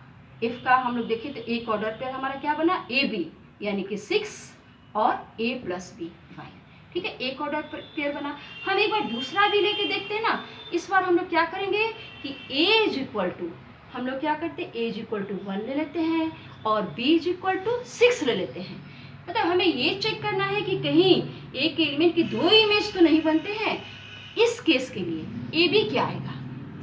f का हम लोग देखें तो एक ऑर्डर पेयर हमारा क्या बना ए बी, यानी कि 6 और a प्लस बी 5, ठीक है, एक ऑर्डर पेयर बना। हम एक बार दूसरा भी लेके देखते हैं ना। इस बार हम लोग क्या करेंगे कि a इज इक्वल टू, हम लोग क्या करते हैं, a इज इक्वल टू 1 ले लेते हैं और b इज इक्वल टू 6 ले लेते हैं। मतलब हमें ये चेक करना है कि कहीं एक एलिमेंट की 2 इमेज तो नहीं बनते हैं। इस केस के लिए ए बी क्या आएगा,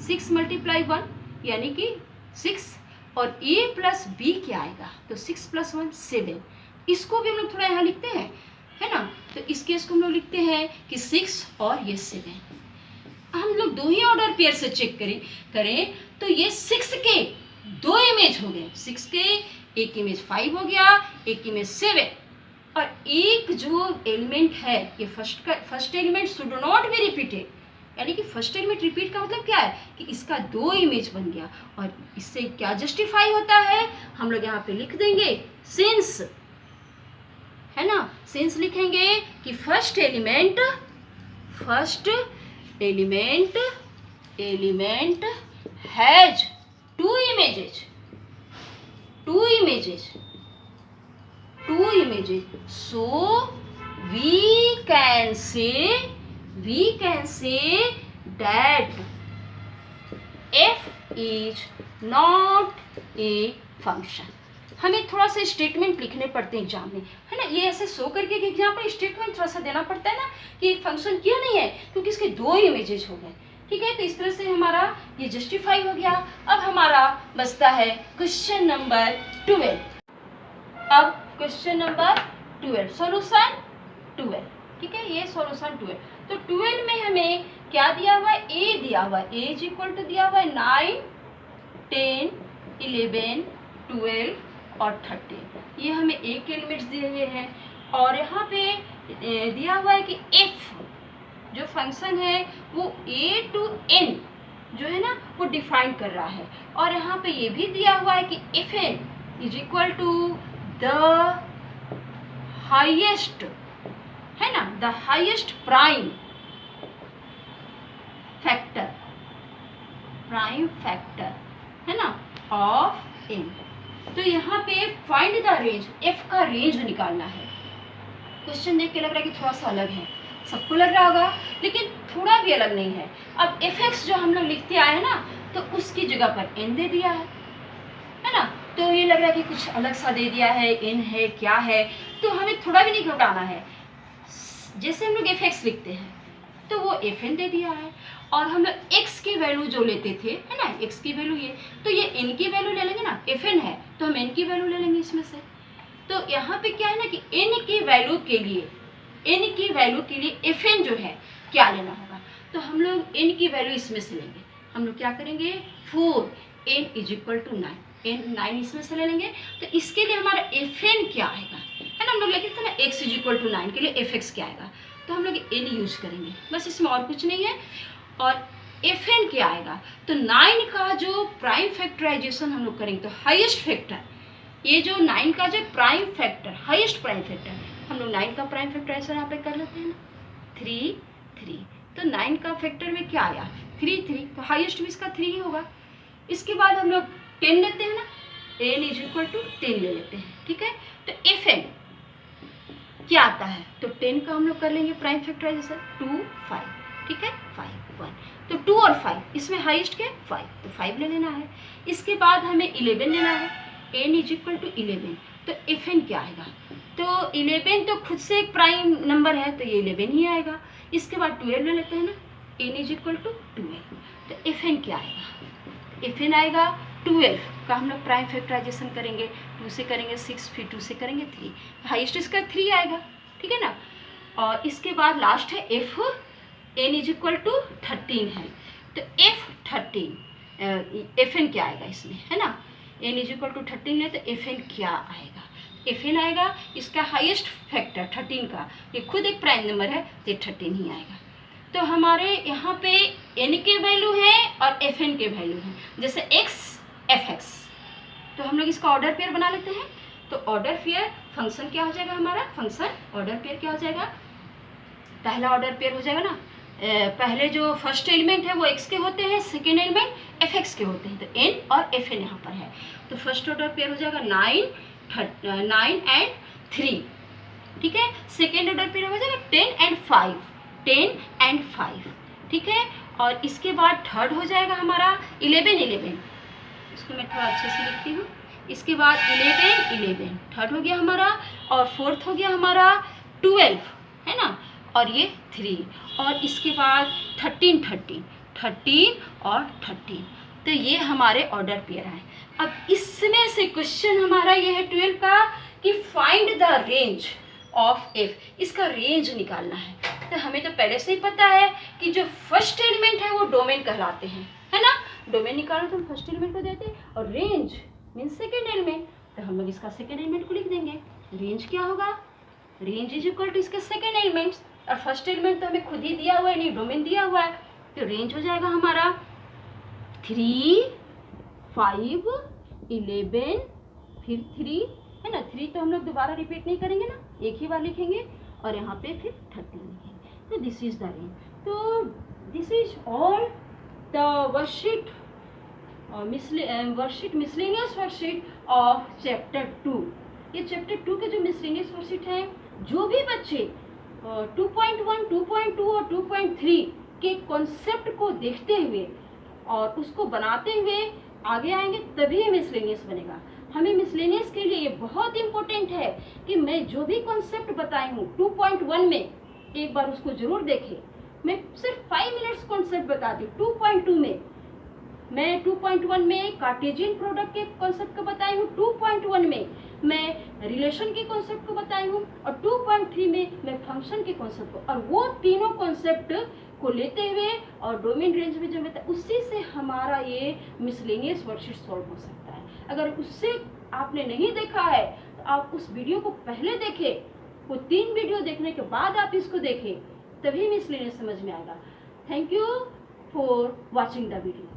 6 × 1 यानी कि 6, और a प्लस बी क्या आएगा, तो 6 + 1 7। इसको भी हम लोग थोड़ा यहाँ लिखते हैं, है ना। तो इस केस को हम लोग लिखते हैं कि 6 और ये 7। हम लोग 2 ही ऑर्डर पेयर से चेक करें तो ये 6 के 2 इमेज हो गए, 6 के एक इमेज 5 हो गया, एक इमेज 7, और एक जो एलिमेंट है ये first element should not be repeated, यानी कि फर्स्ट एलिमेंट रिपीट का मतलब क्या है कि इसका 2 इमेज बन गया। और इससे क्या जस्टिफाई होता है, हम लोग यहाँ पे लिख देंगे सिंस, है ना, सिंस लिखेंगे कि first element has two images, so we can say that f is not a function। हमें थोड़ा सा स्टेटमेंट लिखने पड़ते हैं एग्जाम में, है ना, ये ऐसे शो करके कि एग्जाम पर स्टेटमेंट थोड़ा सा देना पड़ता है ना कि फंक्शन क्यों नहीं है, क्योंकि इसके 2 इमेजेस हो गए। ठीक है, तो इस तरह से हमारा ये जस्टिफाई हो गया। अब हमारा बचता है क्वेश्चन नंबर 12। अब क्वेश्चन नंबर 12 सॉल्यूशन 12। ठीक है, ये सॉल्यूशन 12। तो 12 में हमें क्या दिया हुआ है, ए दिया हुआ है, ए इज इक्वल टू दिया हुआ है 9, 10, 11, 12 और 13। ये हमें ए के लिमिट्स दिए हुए हैं। और यहाँ पे दिया हुआ है कि एफ जो फंक्शन है वो ए टू एन जो है ना वो डिफाइन कर रहा है। और यहाँ पे ये भी दिया हुआ है कि f n is equal to the highest, है ना, द हाइएस्ट प्राइम फैक्टर, है ना, ऑफ एन। तो यहाँ पे फाइंड द रेंज, एफ का रेंज निकालना है। क्वेश्चन देख के लग रहा है कि थोड़ा सा अलग है, सबको लग रहा होगा, लेकिन थोड़ा भी अलग नहीं है। अब एफ एक्स जो हम लोग लिखते आए हैं ना, तो उसकी जगह पर एन दे दिया है ना, तो ये लग रहा है कि कुछ अलग सा दे दिया है, एन है क्या है, तो हमें थोड़ा भी नहीं घबराना है। जैसे हम लोग एफ एक्स लिखते हैं तो वो एफ एन दे दिया है, और हम लोग एक्स की वैल्यू जो लेते थे, है ना, एक्स की वैल्यू ये, तो ये एन की वैल्यू ले लेंगे ना, एफ एन है तो हम एन की वैल्यू ले लेंगे इसमें से। तो यहाँ पे क्या है ना कि एन की वैल्यू के लिए एफ एन जो है क्या लेना होगा, तो हम लोग एन की वैल्यू इसमें से लेंगे। हम लोग क्या करेंगे 4 n is equal to 9, n 9 इसमें से ले लेंगे। तो इसके लिए हमारा एफ एन क्या आएगा, है ना, हम लोग लिखे थे ना एक्स इज इक्वल टू 9 के लिए एफ एक्स क्या आएगा, तो हम लोग एन यूज करेंगे, बस इसमें और कुछ नहीं है। और एफ एन क्या आएगा, तो 9 का जो प्राइम फैक्टराइजेशन हम लोग करेंगे, तो हाईएस्ट फैक्टर, ये जो 9 का जो prime factor, highest prime factor, हम लोग 9 का प्राइम फैक्टराइजेशन यहाँ पे कर लेते हैं ना, 3, तो 9 का फैक्टर में क्या आया 3, तो हाईएस्ट भी इसका 3 ही होगा। इसके बाद हम लोग 10 लेते हैं ना, एन इज इक्वल टू 10 ले लेते हैं। ठीक है, तो एफ एन क्या आता है, तो 10 का हम लोग कर लेंगे प्राइम फैक्टराइजेशन 2, 5, ठीक है, 5, 1, तो 2 और 5 इसमें हाईएस्ट के 5, तो 5 ले लेना है। इसके बाद हमें 11 लेना है, एन इज इक्वल टू 11, तो एफ एन क्या आएगा, तो 11 तो खुद से एक प्राइम नंबर है तो ये 11 ही आएगा। इसके बाद 12 ले लेते हैं ना, एन इज इक्वल टू 12, तो एफ एन क्या आएगा, एफ एन आएगा 12 का हम लोग प्राइम फैक्टराइजेशन करेंगे, 2 से करेंगे 6, फिर 2 से करेंगे 3, हाईएस्ट इसका 3 आएगा। ठीक है ना, और इसके बाद लास्ट है f n is equal to 13 है, तो F13 एफ एन क्या आएगा इसमें, है ना, एन इज इक्वल टू 13 है तो एफ एन क्या आएगा, एफ एन आएगा इसका हाईएस्ट फैक्टर 13 का, ये खुद एक प्राइम नंबर है तो 13 ही आएगा। तो हमारे यहाँ पे एन के वैल्यू है और एफ एन के वैल्यू है, जैसे एक्स एफ एक्स, तो हम लोग इसका ऑर्डर पेयर बना लेते हैं। तो ऑर्डर पेयर फंक्शन क्या हो जाएगा, हमारा फंक्शन ऑर्डर पेयर क्या हो जाएगा, पहला ऑर्डर पेयर हो जाएगा ना, पहले जो फर्स्ट एलिमेंट है वो एक्स के होते हैं, सेकेंड एलिमेंट एफ एक्स के होते हैं, तो एन और एफ एन यहाँ पर है। तो फर्स्ट ऑर्डर पेयर हो जाएगा 9 एंड 3, ठीक है। सेकेंड ऑर्डर पेयर हो जाएगा 10 एंड 5, ठीक है। और इसके बाद थर्ड हो जाएगा हमारा 11, इसको मैं थोड़ा अच्छे से लिखती हूँ। इसके बाद 11 थर्ड हो गया हमारा, और फोर्थ हो गया हमारा 12, है ना, और ये 3, और इसके बाद 13 और 13, तो ये हमारे ऑर्डर पेयर है। अब इसमें से क्वेश्चन हमारा ये है 12 का कि find the range of F, इसका रेंज निकालना है। तो हमें तो पहले से ही पता है कि जो फर्स्ट एलिमेंट है वो डोमेन कहलाते हैं, है ना, डोमेन निकालना तो हम फर्स्ट एलिमेंट को देते हैं, और रेंज मीन्स सेकेंड एलिमेंट, तो हम लोग इसका सेकेंड एलिमेंट को लिख देंगे। रेंज क्या होगा, रेंज इज इक्वल टू इसके सेकेंड एलिमेंट्स, और फर्स्ट एलिमेंट तो हमें खुद ही दिया हुआ है, नहीं डोमेन दिया हुआ है, तो रेंज हो जाएगा हमारा 3, 5, 11, फिर 3 है ना। 3 तो हम लोग दोबारा रिपीट नहीं करेंगे ना, एक ही बार लिखेंगे और यहाँ पे फिर 13 लिखेंगे। तो दिस इज द रेंज। तो this is all the worksheet miscellaneous worksheet of chapter 2। ये चैप्टर 2 के जो मिसलेनियस वर्कशीट हैं, जो भी बच्चे 2.1, 2.2 और 2.3 के कॉन्सेप्ट को देखते हुए और उसको बनाते हुए आगे आएंगे तभी मिसलेनियस बनेगा। हमें मिसलेनियस के लिए ये बहुत इंपॉर्टेंट है कि मैं जो भी कॉन्सेप्ट बताई हूँ 2.1 में, एक बार उसको जरूर देखें। मैं सिर्फ 5 मिनट्स कॉन्सेप्ट बताती हूँ। 2.2 में मैं 2.1 में कार्टेशियन प्रोडक्ट के कॉन्सेप्ट को बताई हूँ, 2.1 में मैं रिलेशन के कॉन्सेप्ट को बताई हूँ और 2.3 में मैं फंक्शन के कॉन्सेप्ट को, और वो तीनों कॉन्सेप्ट को लेते हुए और डोमेन रेंज में जो बताया उसी से हमारा ये मिसलेनियस वर्कशीट सॉल्व हो सकता है। अगर उससे आपने नहीं देखा है तो आप उस वीडियो को पहले देखें, वो 3 वीडियो देखने के बाद आप इसको देखें, तभी मिसलेनियस समझ में आएगा। Thank you for watching the video.